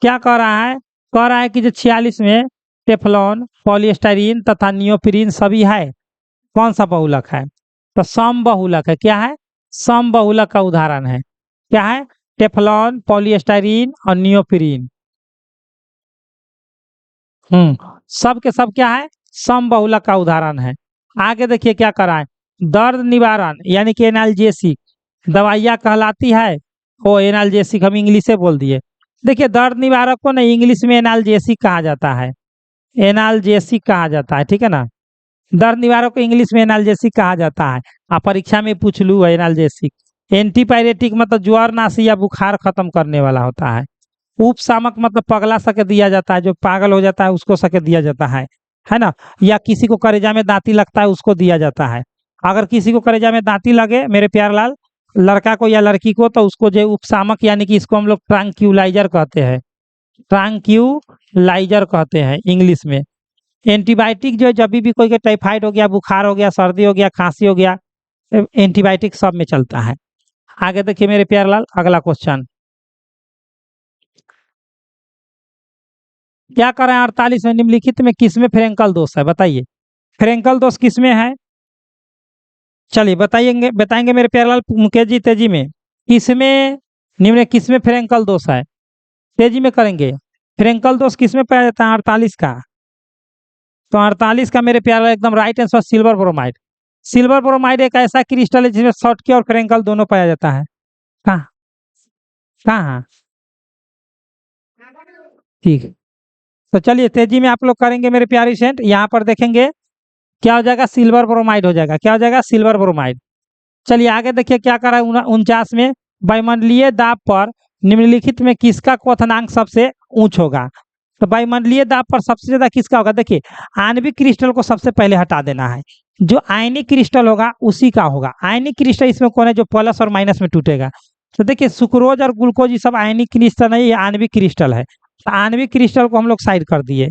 क्या कह रहा है, कह रहा है कि जो 46 में टेफ्लॉन, पॉलीस्टाइरीन तथा नियोप्रीन सभी है, कौन सा बहुलक है। तो समबहुलक है, क्या है, समबहुलक का उदाहरण है, क्या है, टेफ्लॉन, पॉलीस्टाइरीन और नियोप्रीन। सब के सब क्या है, समबहुलक का उदाहरण है। आगे देखिए क्या करा है, दर्द निवारण यानी कि एनाल्जेसिक दवाइयाँ कहलाती है, वो एनाल्जेसिक हम इंग्लिश से बोल दिए। देखिए दर्द निवारक को ना इंग्लिश में एनाल्जेसिक कहा जाता है, एनाल्जेसिक कहा जाता है, ठीक है ना। दर्द निवारक को इंग्लिश में एनाल्जेसिक कहा जाता है। आप परीक्षा में पूछ लू एनाल्जेसिक। एंटीपायरेटिक मतलब ज्वरनाशी या बुखार खत्म करने वाला होता है। उपशामक मतलब पगला सके दिया जाता है, जो पागल हो जाता है उसको सके दिया जाता है ना। या किसी को करेजा में दांती लगता है उसको दिया जाता है। अगर किसी को करेजा में दांती लगे मेरे प्यार लाल, लड़का को या लड़की को, तो उसको जो उपशामक यानी कि इसको हम लोग ट्रांक्यूलाइजर कहते हैं, ट्रांक्यूलाइजर कहते हैं इंग्लिश में। एंटीबायोटिक जो है जब भी कोई के टाइफाइड हो गया, बुखार हो गया, सर्दी हो गया, खांसी हो गया, एंटीबायोटिक सब में चलता है। आगे देखिए मेरे प्यार लाल अगला क्वेश्चन, क्या कर रहे हैं 48 में निम्नलिखित में किसमें फ्रेंकल दोष है बताइए। फ्रेंकल दोष किसमें है? चलिए बताइएंगे, बताएंगे मेरे प्यारेलाल मुकेश जी तेजी में। किसमें निम्न किसमें फ्रेंकल दोष है? तेजी में करेंगे। फ्रेंकल दोष किसमें पाया जाता है 48 का? तो 48 का मेरे प्यारेलाल एकदम right answer silver bromide. Silver bromide एक ऐसा क्रिस्टल है जिसमें शॉर्टकी और फ्रेंकल दोनों पाया जाता है। कहाँ कहाँ? ठीक है। तो चलिए तेजी में आप लोग करेंगे मेरे प्यारे स्टूडेंट। यहाँ पर देखेंगे क्या हो जाएगा, सिल्वर ब्रोमाइड हो जाएगा। क्या हो जाएगा? Silver bromide. चलिए आगे देखिए क्या कर रहा है 49 में, वायुमंडलीय दाब पर निम्नलिखित में किसका क्वथनांक सबसे उच्च होगा? तो वायुमंडलीय दाब पर सबसे ज्यादा किसका होगा? देखिए आणविक क्रिस्टल को सबसे पहले हटा देना है, जो आयनिक क्रिस्टल होगा उसी का होगा। आयनिक क्रिस्टल इसमें कौन है जो प्लस और माइनस में टूटेगा? तो देखिए सुक्रोज और ग्लूकोज ये सब आयनिक क्रिस्टल नहीं, ये आणविक क्रिस्टल है। तो आणविक क्रिस्टल को हम लोग साइड कर दिए।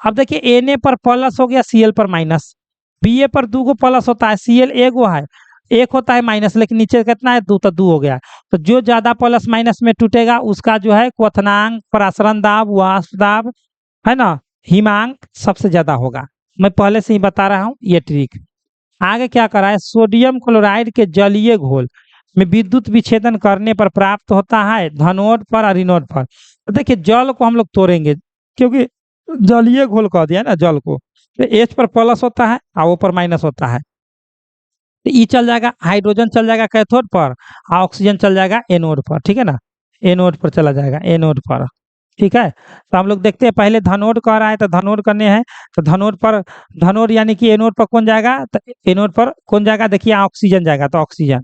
अब देखिए Na पर प्लस हो गया, Cl पर माइनस। Ba पर 2 प्लस होता है, Cl एगो है, एक होता है माइनस, लेकिन नीचे कितना है 2, तो 2 हो गया। तो जो ज्यादा प्लस माइनस में टूटेगा उसका जो है क्वथनांक, प्रसरण दाब, वाष्प दाब, है ना, हिमांक सबसे ज्यादा होगा। मैं पहले से ही बता रहा हूँ ये ट्रिक। आगे क्या करा है, सोडियम क्लोराइड के जलीय घोल में विद्युत विच्छेदन करने पर प्राप्त होता है धनोड पर और ऋणोड पर। तो देखिए जल को हम लोग तोड़ेंगे क्योंकि जलीय घोल कह दिया ना जल को, तो H पर प्लस होता है और O पर माइनस होता है। तो ई चल जाएगा, हाइड्रोजन चल जाएगा कैथोड पर और ऑक्सीजन चल जाएगा एनोड पर। ठीक है ना, एनोड पर चला जाएगा, एनोड पर। ठीक है। तो हम लोग देखते हैं पहले धनोड कह रहा है तो धनोड करने हैं। तो धनोड पर, धनोड यानी कि एनोड पर कौन जाएगा? तो एनोड पर कौन जाएगा? देखिए ऑक्सीजन जाएगा, तो ऑक्सीजन।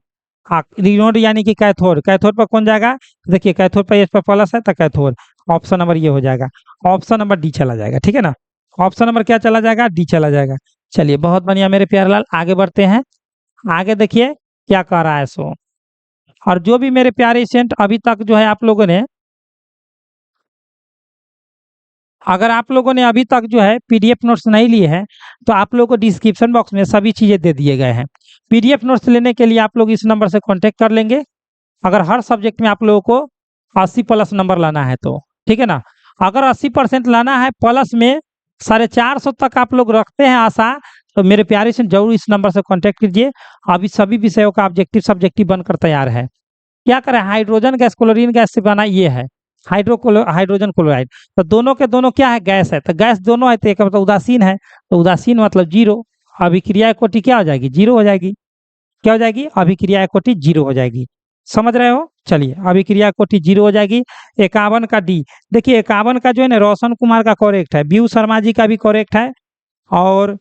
ऋणोड यानी कि कैथोड, कैथोड पर कौन जाएगा? देखिए कैथोड पर H पर प्लस है तो कैथोड। ऑप्शन नंबर ये हो जाएगा, ऑप्शन नंबर डी चला जाएगा। ठीक है ना, ऑप्शन नंबर क्या चला जाएगा? डी चला जाएगा। चलिए बहुत बढ़िया मेरे प्यारेलाल, आगे बढ़ते हैं। आगे देखिए क्या कर रहा है सो। और जो भी मेरे प्यारे स्टूडेंट अभी तक जो है आप लोगों ने, अगर आप लोगों ने अभी तक जो है पीडीएफ नोट्स नहीं लिए हैं तो आप लोगों को डिस्क्रिप्शन बॉक्स में सभी चीजें दे दिए गए हैं। पीडीएफ नोट्स लेने के लिए आप लोग इस नंबर से कांटेक्ट कर लेंगे, अगर हर सब्जेक्ट में आप लोगों को 80+ नंबर लाना है तो। ठीक है ना, अगर 80% लाना है प्लस में 450 तक आप लोग रखते हैं आशा, तो मेरे प्यारे से जरूर इस नंबर से कांटेक्ट कीजिए। अभी सभी विषयों का ऑब्जेक्टिव सब्जेक्टिव बनकर तैयार है। क्या करें, हाइड्रोजन गैस क्लोरीन गैस से बना ये है हाइड्रोजन क्लोराइड। तो दोनों के दोनों क्या है? गैस है। तो गैस दोनों है तो एक मतलब उदासीन है, तो उदासीन मतलब जीरो। अभिक्रिया कोटि क्या हो जाएगी? जीरो हो जाएगी। क्या हो जाएगी? अभिक्रिया कोटि जीरो हो जाएगी। समझ रहे हो? चलिए अभिक्रिया कोटि जीरो हो जाएगी। 51 का डी, देखिए 51 का जो है ना रोशन कुमार का करेक्ट है, बीयू शर्मा जी का भी करेक्ट है। और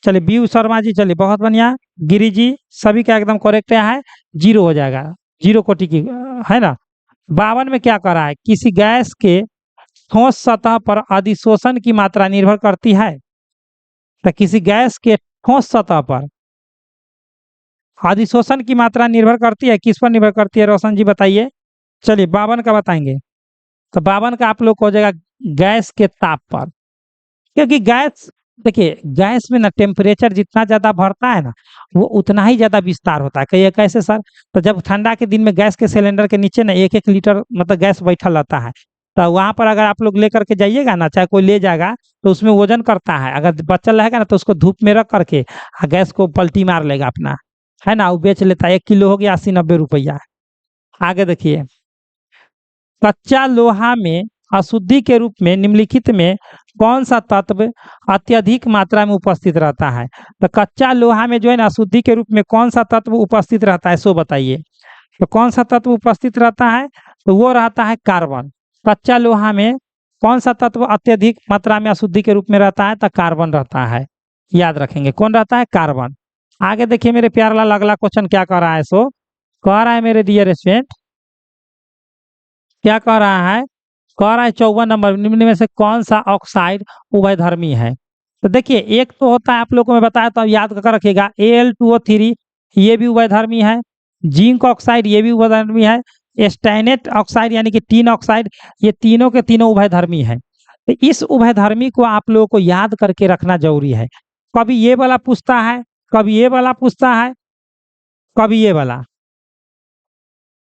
चलिए बीयू शर्मा जी, चलिए बहुत बढ़िया, गिरी जी सभी का एकदम करेक्ट है, जीरो हो जाएगा, जीरो कोटि की, है ना। 52 में क्या कर रहा है, किसी गैस के ठोस सतह पर अधिशोषण की मात्रा निर्भर करती है। तो किसी गैस के ठोस सतह पर अधिशोषण की मात्रा निर्भर करती है, किस पर निर्भर करती है रोशन जी बताइए। चलिए 52 का बताएंगे। तो 52 का आप लोग को हो जाएगा गैस के ताप पर, क्योंकि गैस, देखिए गैस में ना टेम्परेचर जितना ज्यादा बढ़ता है ना वो उतना ही ज्यादा विस्तार होता है। कहिए कैसे सर? तो जब ठंडा के दिन में गैस के सिलेंडर के नीचे ना 1-1 लीटर मतलब गैस बैठा रहता है, तो वहां पर अगर आप लोग लेकर के जाइएगा ना, चाहे कोई ले जाएगा तो उसमें वजन करता है, अगर बचल रहेगा ना तो उसको धूप में रख करके गैस को पलटी मार लेगा अपना, है ना, वो बेच लेता है। 1 किलो हो गया 80-90 रुपया। आगे देखिए, कच्चा लोहा में अशुद्धि के रूप में निम्नलिखित में कौन सा तत्व अत्यधिक मात्रा में उपस्थित रहता है? तो कच्चा लोहा में जो है ना अशुद्धि के रूप में कौन सा तत्व उपस्थित रहता है सो बताइए। तो कौन सा तत्व उपस्थित रहता है? तो वो रहता है कार्बन। कच्चा लोहा में कौन सा तत्व अत्यधिक मात्रा में अशुद्धि के रूप में रहता है? तो कार्बन रहता है। याद रखेंगे कौन रहता है? कार्बन। आगे देखिए मेरे प्यारे लाल, अगला क्वेश्चन क्या कर रहा है सो, कह रहा है मेरे डियर स्टूडेंट, क्या कह रहा है, कह रहा है 54 नंबर, निम्न में से कौन सा ऑक्साइड उभयधर्मी है? तो देखिए एक तो होता है, आप लोगों को मैं बताया तो याद कर रखिएगा, Al2O3 ये भी उभयधर्मी है, जिंक ऑक्साइड ये भी उभयधर्मी है, स्टैनेट ऑक्साइड यानी कि टीन ऑक्साइड, ये तीनों के तीनों उभयधर्मी है। तो इस उभयधर्मी को आप लोगों को याद करके रखना जरूरी है। कभी ये वाला पूछता है, कभी ये वाला पूछता है, कभी ये वाला,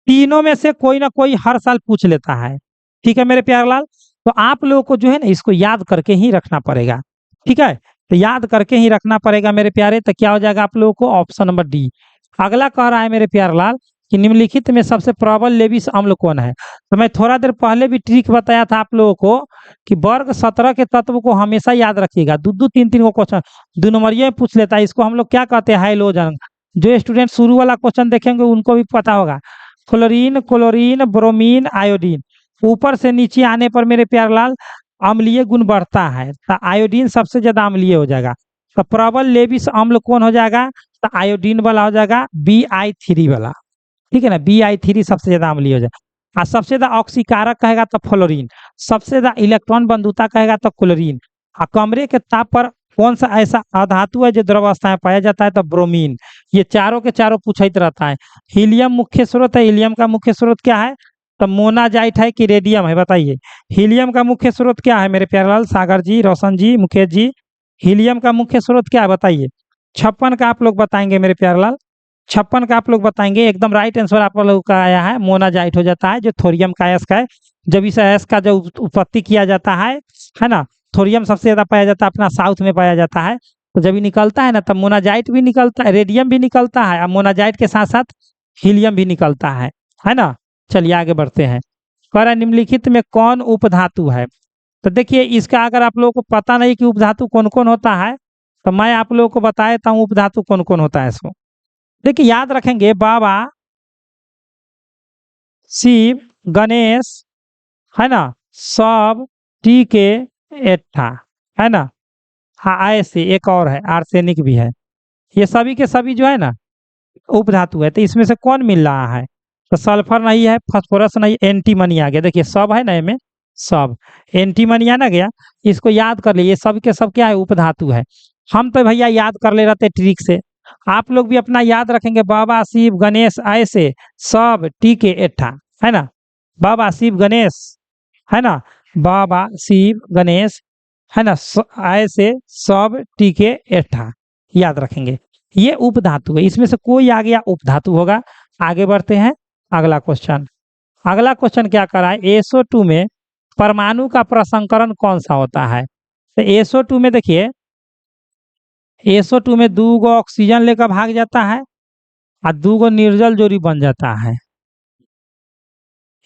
तीनों में से कोई ना कोई हर साल पूछ लेता है। ठीक है मेरे प्यारे लाल, तो आप लोगों को जो है ना इसको याद करके ही रखना पड़ेगा, ठीक है। तो याद करके ही रखना पड़ेगा मेरे प्यारे। तो क्या हो जाएगा आप लोगों को ऑप्शन नंबर डी। अगला कह रहा है मेरे प्यारे लाल कि निम्नलिखित में सबसे प्रबल लेविस अम्ल कौन है। तो मैं थोड़ा देर पहले भी ट्रिक बताया था आप लोगों को कि वर्ग 17 के तत्व को हमेशा याद रखिएगा। दो तीन तीन को क्वेश्चन 2 नंबरिया में पूछ लेता है। इसको हम लोग क्या कहते हैं, हाइलोजन। जो स्टूडेंट शुरू वाला क्वेश्चन देखेंगे उनको भी पता होगा। फ्लोरीन, क्लोरीन, ब्रोमीन, आयोडीन, ऊपर से नीचे आने पर मेरे प्यारे लाल अम्लीय गुण बढ़ता है, तो आयोडीन सबसे ज्यादा अम्लीय हो जाएगा। तो प्रबल लेविस अम्ल कौन हो जाएगा, तो आयोडीन वाला हो जाएगा Bi3 वाला, ठीक है ना। Bi3 सबसे ज्यादा अम्लीय हो जाएगा। और सबसे ज्यादा ऑक्सीकारक कहेगा तो फ्लोरीन, सबसे ज्यादा इलेक्ट्रॉन बंधुता कहेगा तो क्लोरीन। और कमरे के ताप पर कौन सा ऐसा अधातु है जो द्रव अवस्था में पाया जाता है, तो ब्रोमीन। ये चारों के चारों पूछते रहता है। हीलियम मुख्य स्रोत है, हीलियम का मुख्य स्रोत क्या है, तो मोनाजाइट है कि रेडियम है, बताइए। हीलियम का मुख्य स्रोत क्या है मेरे प्यारे लाल, सागर जी, रोशन जी, मुकेश जी, हीलियम का मुख्य स्रोत क्या है बताइए। 56 का आप लोग बताएंगे मेरे प्यारे लाल, 56 का आप लोग बताएंगे। एकदम राइट आंसर आप लोगों का आया है, मोनाजाइट हो जाता है जो थोरियम का अयस्क है। जब इस अयस्क का जो उत्पत्ति किया जाता है ना, थोरियम सबसे ज्यादा पाया जाता है अपना साउथ में पाया जाता है। तो जब ये निकलता है ना तब मोनाजाइट भी निकलता है, रेडियम भी निकलता है, और मोनाजाइट के साथ साथ हीलियम भी निकलता है ना। चलिए आगे बढ़ते हैं। कह रहा है निम्नलिखित में कौन उपधातु है। तो देखिए इसका अगर आप लोगों को पता नहीं कि उपधातु कौन कौन होता है, तो मैं आप लोगों को बता देता हूँ उपधातु कौन कौन होता है इसको। देखिए याद रखेंगे, बाबा, शिव, गणेश, है ना, सब, टीके, एट्ठा, है ना। हाँ, ऐसे एक और है, आर्सेनिक भी है। ये सभी के सभी जो है ना उपधातु है। तो इसमें से कौन मिल रहा है, तो सल्फर नहीं है, फास्फोरस नहीं, एंटीमनी आ गया। देखिए सब है ना इनमें, सब एंटीमनी आ ना गया। इसको याद कर लिए, सब के सब क्या है, उपधातु है। हम तो भैया याद कर ले रहते ट्रिक से, आप लोग भी अपना याद रखेंगे। बाबा, शिव, गणेश, ऐसे, सब, टीके, एट्ठा, है ना। बाबा, शिव, गणेश, है ना, बाबा, शिव, गणेश, है ना, ऐसे, सब, टीके, एट्ठा, याद रखेंगे। ये उपधातु है, इसमें से कोई आ गया उपधातु होगा। आगे बढ़ते हैं, अगला क्वेश्चन। अगला क्वेश्चन क्या कर रहा है, SO2 में परमाणु का प्रसंकरण कौन सा होता है। तो SO2 में देखिए, SO2 में 2 गो ऑक्सीजन लेकर भाग जाता है और 2 गो निर्जल जोड़ी बन जाता है,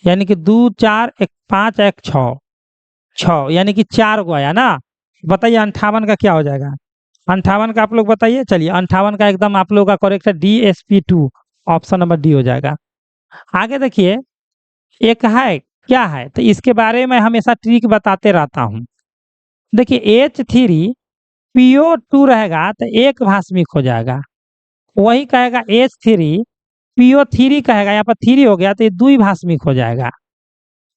यानी कि 2 4 1 5 1 6 6, यानी कि 4 गो आया ना। बताइए 58 का क्या हो जाएगा, 58 का आप लोग बताइए। चलिए 58 का एकदम आप लोगों का करेक्ट है, DsP2, ऑप्शन नंबर डी हो जाएगा। आगे देखिए, एक है क्या है, तो इसके बारे में हमेशा ट्रिक बताते रहता हूँ। देखिए H3PO2 रहेगा तो एक भास्मिक हो जाएगा, वही कहेगा H3PO3 कहेगा, यहाँ पर 3 हो गया तो ये 2 भास्मिक हो जाएगा।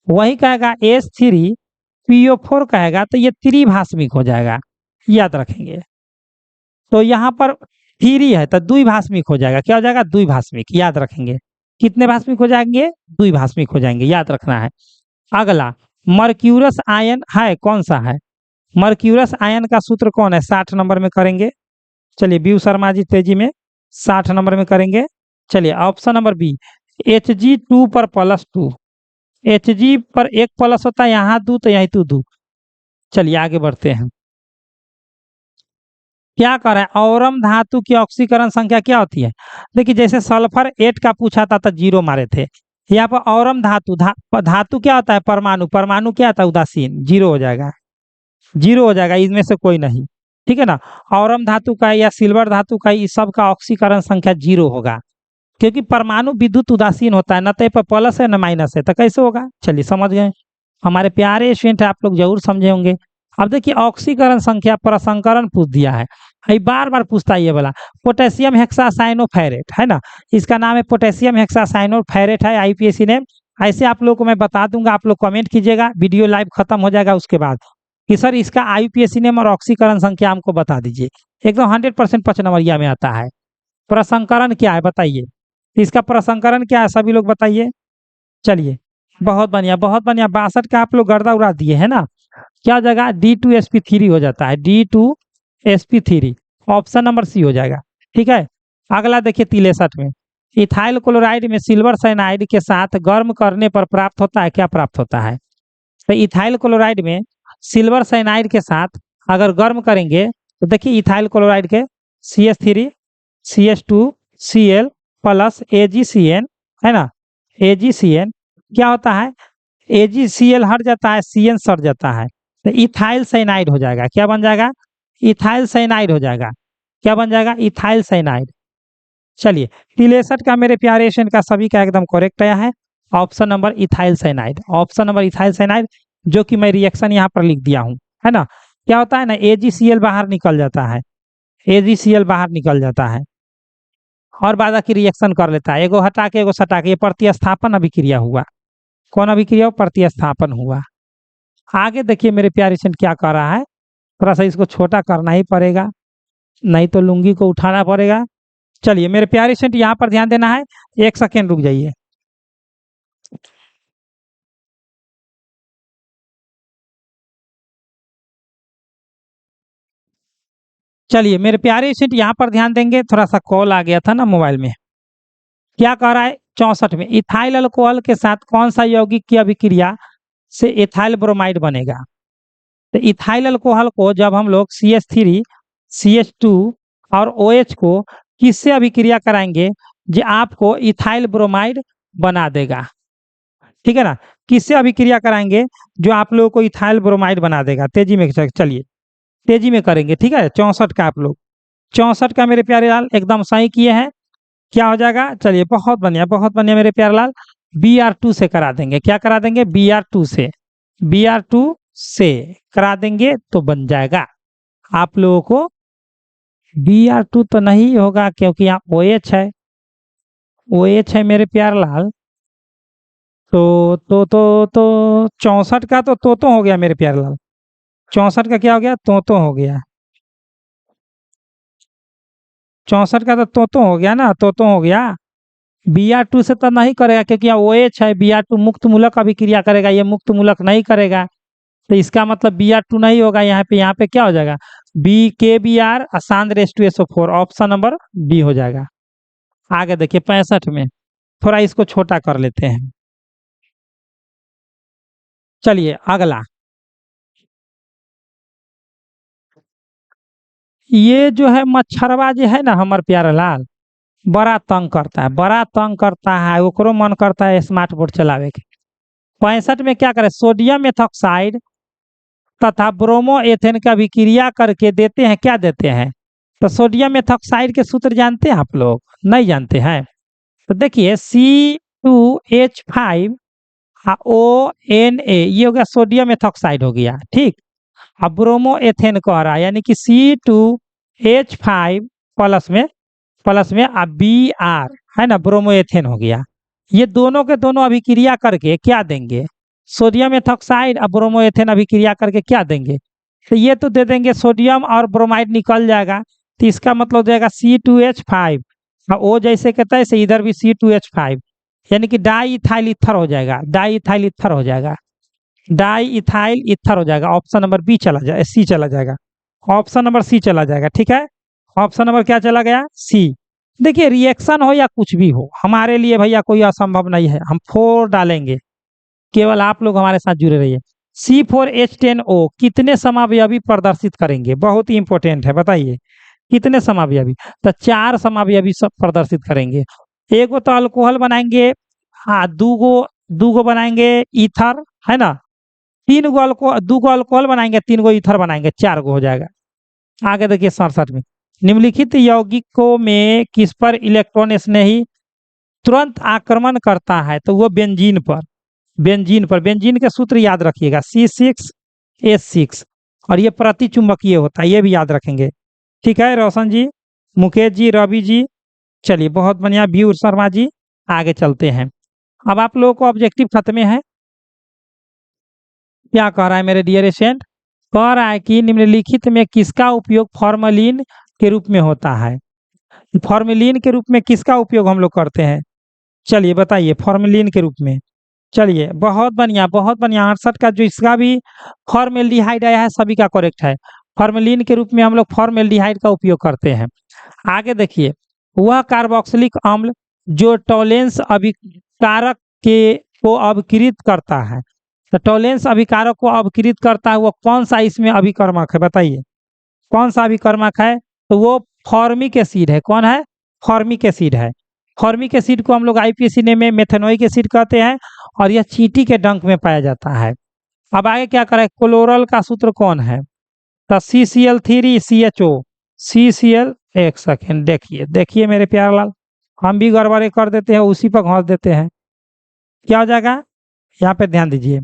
वही कहेगा H3PO4 कहेगा तो ये 3 भास्मिक हो जाएगा, याद रखेंगे। तो यहाँ पर 3 है तो 2 भास्मिक हो जाएगा, क्या हो जाएगा, 2 भास्मिक, याद रखेंगे। कितने भास्मिक हो जाएंगे, 2 भास्मिक हो जाएंगे, याद रखना है। अगला मर्क्यूरस आयन है, कौन सा है, मर्क्यूरस आयन का सूत्र कौन है, 60 नंबर में करेंगे। चलिए बीयू शर्मा जी तेजी में 60 नंबर में करेंगे। चलिए ऑप्शन नंबर बी, Hg2 पर +2, Hg पर एक प्लस होता है, यहाँ 2 तो यहीं 2 2। चलिए आगे बढ़ते हैं। क्या कर रहा है, औरम धातु की ऑक्सीकरण संख्या क्या होती है। देखिए जैसे सल्फर 8 का पूछा था तो 0 मारे थे, यहाँ पर औरम धातु धातु क्या होता है, परमाणु, परमाणु क्या होता है, उदासीन, 0 हो जाएगा, 0 हो जाएगा, इसमें से कोई नहीं, ठीक है ना। औरम धातु का या सिल्वर धातु का, इस सब का ऑक्सीकरण संख्या 0 होगा, क्योंकि परमाणु विद्युत उदासीन होता है, न तो पर प्लस है न माइनस है, तो कैसे होगा। चलिए समझ गए हमारे प्यारे स्टूडेंट, आप लोग जरूर समझे होंगे। अब देखिए ऑक्सीकरण संख्या प्रसंकरण पूछ दिया है, बार बार पूछता है ये वाला। पोटेशियम हेक्सासाइनोफेरेट है ना, इसका नाम है पोटेशियम हेक्सासाइनोफेरेट है, IUPAC ने। ऐसे आप लोग को मैं बता दूंगा, आप लोग कमेंट कीजिएगा, वीडियो लाइव खत्म हो जाएगा उसके बाद कि सर इसका IUPAC नेम और ऑक्सीकरण संख्या हमको बता दीजिए। एकदम 100% 5 नंबरिया में आता है। प्रसंकरण क्या है बताइए, इसका प्रसंकरण क्या है, सभी लोग बताइए। चलिए बहुत बढ़िया, बहुत बढ़िया, 62 का आप लोग गर्दा उड़ा दिए है ना। क्या हो जाएगा, D2sp3 हो जाता है, D2sp3, ऑप्शन नंबर सी हो जाएगा, ठीक है। अगला देखिए 63 में, इथाइल क्लोराइड में सिल्वर साइनाइड के साथ गर्म करने पर प्राप्त होता है, क्या प्राप्त होता है, तो इथाइल क्लोराइड में सिल्वर साइनाइड के साथ अगर गर्म करेंगे तो देखिए इथाइल क्लोराइड के CH3 CH2Cl प्लस AgCN है ना, AgCN क्या होता है, AgCl हट जाता है, CN सट जाता है, तो इथाइल साइनाइड हो जाएगा। क्या बन जाएगा, इथाइल साइनाइड हो जाएगा। क्या बन जाएगा, इथाइल साइनाइड। चलिए तिलेसठ का मेरे प्यारे एशियन का सभी का एकदम करेक्ट आया है option number ethyl cyanide, option number ethyl cyanide, जो कि मैं रिएक्शन यहाँ पर लिख दिया हूँ, है ना। क्या होता है ना, AgCl बाहर निकल जाता है, AgCl बाहर निकल जाता है और बाद की रिएक्शन कर लेता है, एगो हटा के एगो सटा के, ये प्रतिस्थापन अभिक्रिया हुआ। कौन अभिक्रिया, प्रतिस्थापन हुआ। आगे देखिए मेरे प्यारे एशियन क्या कर रहा है, थोड़ा सा इसको छोटा करना ही पड़ेगा, नहीं तो लुंगी को उठाना पड़ेगा। चलिए मेरे प्यारे स्टूडेंट यहाँ पर ध्यान देना है, एक सेकेंड रुक जाइए। चलिए मेरे प्यारे स्टूडेंट यहाँ पर ध्यान देंगे, थोड़ा सा कॉल आ गया था ना मोबाइल में। क्या कह रहा है 64 में, इथाइल अल्कोहल के साथ कौन सा यौगिक की अभिक्रिया से इथाइल ब्रोमाइड बनेगा। तो इथाइल अल्कोहल को जब हम लोग CH3 CH2 और OH को किससे अभिक्रिया कराएंगे, जो आपको इथाइल ब्रोमाइड बना देगा, ठीक है ना। किससे अभिक्रिया कराएंगे, जो आप लोगों को इथाइल ब्रोमाइड बना देगा। तेजी में चलिए, तेजी में करेंगे, ठीक है। 64 का आप लोग, 64 का मेरे प्यारे लाल एकदम सही किए हैं। क्या हो जाएगा, चलिए बहुत बढ़िया, बहुत बढ़िया मेरे प्यारे लाल, Br2 से करा देंगे। क्या करा देंगे, Br2 से, Br2 से करा देंगे तो बन जाएगा आप लोगों को। Br2 तो नहीं होगा क्योंकि यहाँ OH है, OH है मेरे प्यारे लाल। तो 64 का तो हो गया मेरे प्यारे लाल, 64 का क्या हो गया, तो हो गया। 64 का तो हो गया ना, तो हो गया। Br2 से तो नहीं करेगा क्योंकि यहाँ OH है, Br2 मुक्त मूलक अभिक्रिया करेगा, ये मुक्त मूलक नहीं करेगा, तो इसका मतलब Br2 नहीं होगा। यहाँ पे क्या हो जाएगा, KBr SO4, option number B हो जाएगा। आगे देखिए 65 में, थोड़ा इसको छोटा कर लेते हैं। चलिए अगला, ये जो है मच्छरवा जो है ना हमार प्यारा लाल, बड़ा तंग करता है, बड़ा तंग करता है, ओकरो मन करता है स्मार्ट बोर्ड चलावे के। 65 में क्या करे, सोडियम मेथॉक्साइड तथा ब्रोमो एथेन का अभिक्रिया करके देते हैं, क्या देते हैं। तो सोडियम मेथॉक्साइड के सूत्र जानते हैं आप लोग, नहीं जानते हैं। तो देखिए C2H5 ONA, ये हो गया सोडियम मेथॉक्साइड हो गया, ठीक। अब ब्रोमो एथेन कह रहा है, यानी कि C2H5 प्लस में अब Br है ना, ब्रोमो एथेन हो गया। ये दोनों के दोनों अभिक्रिया करके क्या देंगे, सोडियम एथॉक्साइड और ब्रोमो एथेन अभिक्रिया करके क्या देंगे। तो ये तो दे देंगे, सोडियम और ब्रोमाइड निकल जाएगा, तो इसका मतलब हो जाएगा C2H5, और ओ जैसे कहता है इधर भी C2H5, यानी कि डाई इथाइल ईथर हो जाएगा, डाई इथाइल ईथर हो जाएगा, डाई इथाइल ईथर हो जाएगा। ऑप्शन नंबर बी चला जाए, सी चला जाएगा, ऑप्शन नंबर सी चला जाएगा, ठीक है। ऑप्शन नंबर क्या चला गया, सी। देखिए रिएक्शन हो या कुछ भी हो, हमारे लिए भैया कोई असंभव नहीं है, हम 4 डालेंगे, केवल आप लोग हमारे साथ जुड़े रहिए। C4H10O कितने समावयवी प्रदर्शित करेंगे, बहुत ही इंपॉर्टेंट है, बताइए कितने समावयवी। तो 4 समावयवी सब प्रदर्शित करेंगे। एगो तो अल्कोहल बनाएंगे, हाँ दूगो बनाएंगे ईथर, है ना। 2 गो अल्कोहल बनाएंगे, 3 गो ईथर बनाएंगे, 4 गो हो जाएगा। आगे देखिए 67 में, निम्नलिखित यौगिकों में किस पर इलेक्ट्रॉन स्नेही तुरंत आक्रमण करता है। तो वो बेंजीन पर, बेंजीन के सूत्र याद रखिएगा, C6H6, और ये प्रति चुंबकीय होता है, ये भी याद रखेंगे, ठीक है। रोशन जी, मुकेश जी, रवि जी, चलिए बहुत बढ़िया, व्यूर शर्मा जी। आगे चलते हैं, अब आप लोगों को ऑब्जेक्टिव खत्म है। क्या कह रहा है मेरे डियर स्टूडेंट, कह रहा है कि निम्नलिखित में किसका उपयोग फॉर्मलिन के रूप में होता है। फॉर्मेलिन के रूप में किसका उपयोग हम लोग करते हैं, चलिए बताइए, फॉर्मेलिन के रूप में। चलिए बहुत बढ़िया, बहुत बढ़िया। 68 का जो इसका भी फॉर्मेल्डिहाइड आया है सभी का करेक्ट है, फॉर्मेलिन के रूप में हम लोग फॉर्मेल्डिहाइड का उपयोग करते हैं। आगे देखिए, वह कार्बोक्सिलिक अम्ल जो टॉलेंस अभिकारक के को अवकृत करता है। तो टोलेंस अभिकारक को अवकृत करता है वो कौन सा इसमें अभिकर्मक है बताइए, कौन सा अभिकर्मक है? तो वो फॉर्मिक एसिड है। कौन है? फॉर्मिक एसिड है। फॉर्मिक एसिड को हम लोग आईपीएसी में मेथेनोइक एसिड कहते हैं और यह चींटी के डंक में पाया जाता है। अब आगे क्या करें, क्लोरल का सूत्र कौन है? तो CCl3CHO, CCl, एक सेकेंड देखिए देखिए मेरे प्यारे लाल, हम भी गड़बड़े कर देते हैं, उसी पर घोंस देते हैं। क्या हो जाएगा, यहाँ पे ध्यान दीजिए,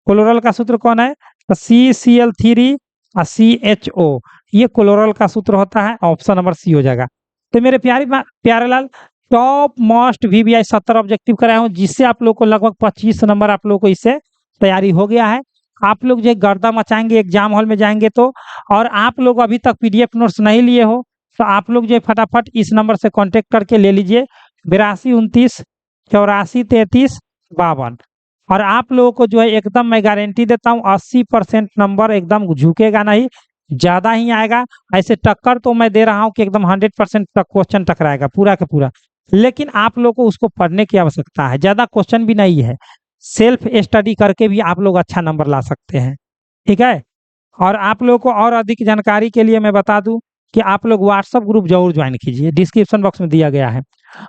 क्लोरल का सूत्र कौन है? तो CCl3 और CHO, ये क्लोरल का सूत्र होता है, ऑप्शन नंबर सी हो जाएगा। तो मेरे प्यारे लाल, टॉप मोस्ट VBI 70 ऑब्जेक्टिव कराया हूँ, जिससे आप लोग को लगभग 25 नंबर आप लोग को इससे तैयारी हो गया है। आप लोग जो गर्दा मचाएंगे एग्जाम हॉल में जाएंगे तो, और आप लोग अभी तक PDF नोट्स नहीं लिए हो तो आप लोग जो फटाफट इस नंबर से कांटेक्ट करके ले लीजिए, 8229843352। और आप लोगों को जो है एकदम मैं गारंटी देता हूँ 80% नंबर एकदम झुकेगा नहीं, ज़्यादा ही आएगा। ऐसे टक्कर तो मैं दे रहा हूँ कि एकदम 100% तक क्वेश्चन टकराएगा पूरा का पूरा, लेकिन आप लोग को उसको पढ़ने की आवश्यकता है, ज़्यादा क्वेश्चन भी नहीं है, सेल्फ स्टडी करके भी आप लोग अच्छा नंबर ला सकते हैं, ठीक है। और आप लोगों को और अधिक जानकारी के लिए मैं बता दूं कि आप लोग व्हाट्सएप ग्रुप जरूर ज्वाइन कीजिए, डिस्क्रिप्शन बॉक्स में दिया गया है।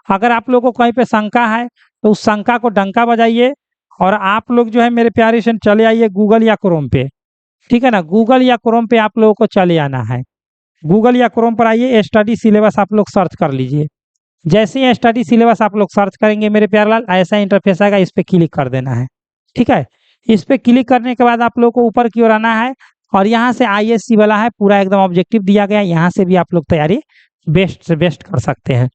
अगर आप लोगों को कहीं पे शंका है तो उस शंका को डंका बजाइए और आप लोग जो है मेरे प्यारे से चले आइए गूगल या क्रोम पे, ठीक है ना, गूगल या क्रोम पे आप लोगों को चले आना है। गूगल या क्रोम पर आइए, स्टडी सिलेबस आप लोग सर्च कर लीजिए। जैसे ही स्टडी सिलेबस आप लोग सर्च करेंगे मेरे प्यारे लाल, ऐसा इंटरफेस आएगा, इस पे क्लिक कर देना है, ठीक है। इस पे क्लिक करने के बाद आप लोग को ऊपर की ओर आना है और यहाँ से ISC वाला है, पूरा एकदम ऑब्जेक्टिव दिया गया है, यहाँ से भी आप लोग तैयारी बेस्ट से बेस्ट कर सकते हैं।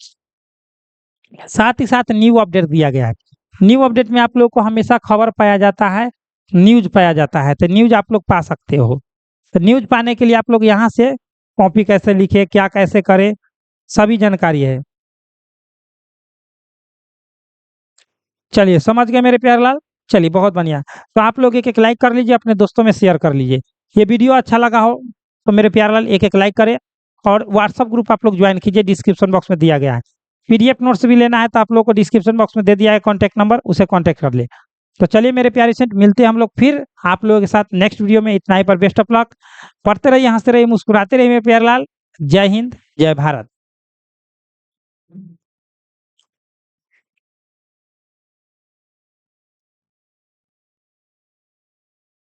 साथ ही साथ न्यू अपडेट दिया गया है। न्यू अपडेट में आप लोग को हमेशा खबर पाया जाता है, न्यूज पाया जाता है, तो न्यूज आप लोग पा सकते हो। तो न्यूज पाने के लिए आप लोग यहाँ से कॉपी कैसे लिखे, क्या कैसे करें, सभी जानकारी है। चलिए समझ गए मेरे प्यारे लाल, चलिए बहुत बढ़िया। तो आप लोग एक एक लाइक कर लीजिए, अपने दोस्तों में शेयर कर लीजिए। ये वीडियो अच्छा लगा हो तो मेरे प्यारे लाल एक एक लाइक करें और व्हाट्सअप ग्रुप आप लोग ज्वाइन कीजिए, डिस्क्रिप्शन बॉक्स में दिया गया है। PDF नोट्स भी लेना है तो आप लोग को डिस्क्रिप्शन बॉक्स में दे दिया है कॉन्टैक्ट नंबर, उसे कॉन्टैक्ट कर ले। तो चलिए मेरे प्यारे से मिलते हैं हम लोग फिर आप लोगों के साथ नेक्स्ट वीडियो में। इतना ही पर बेस्ट ऑफ लक, पढ़ते रहिए, हंसते रहिए, मुस्कुराते रहिए मेरे प्यारे लाल। जय हिंद, जय भारत।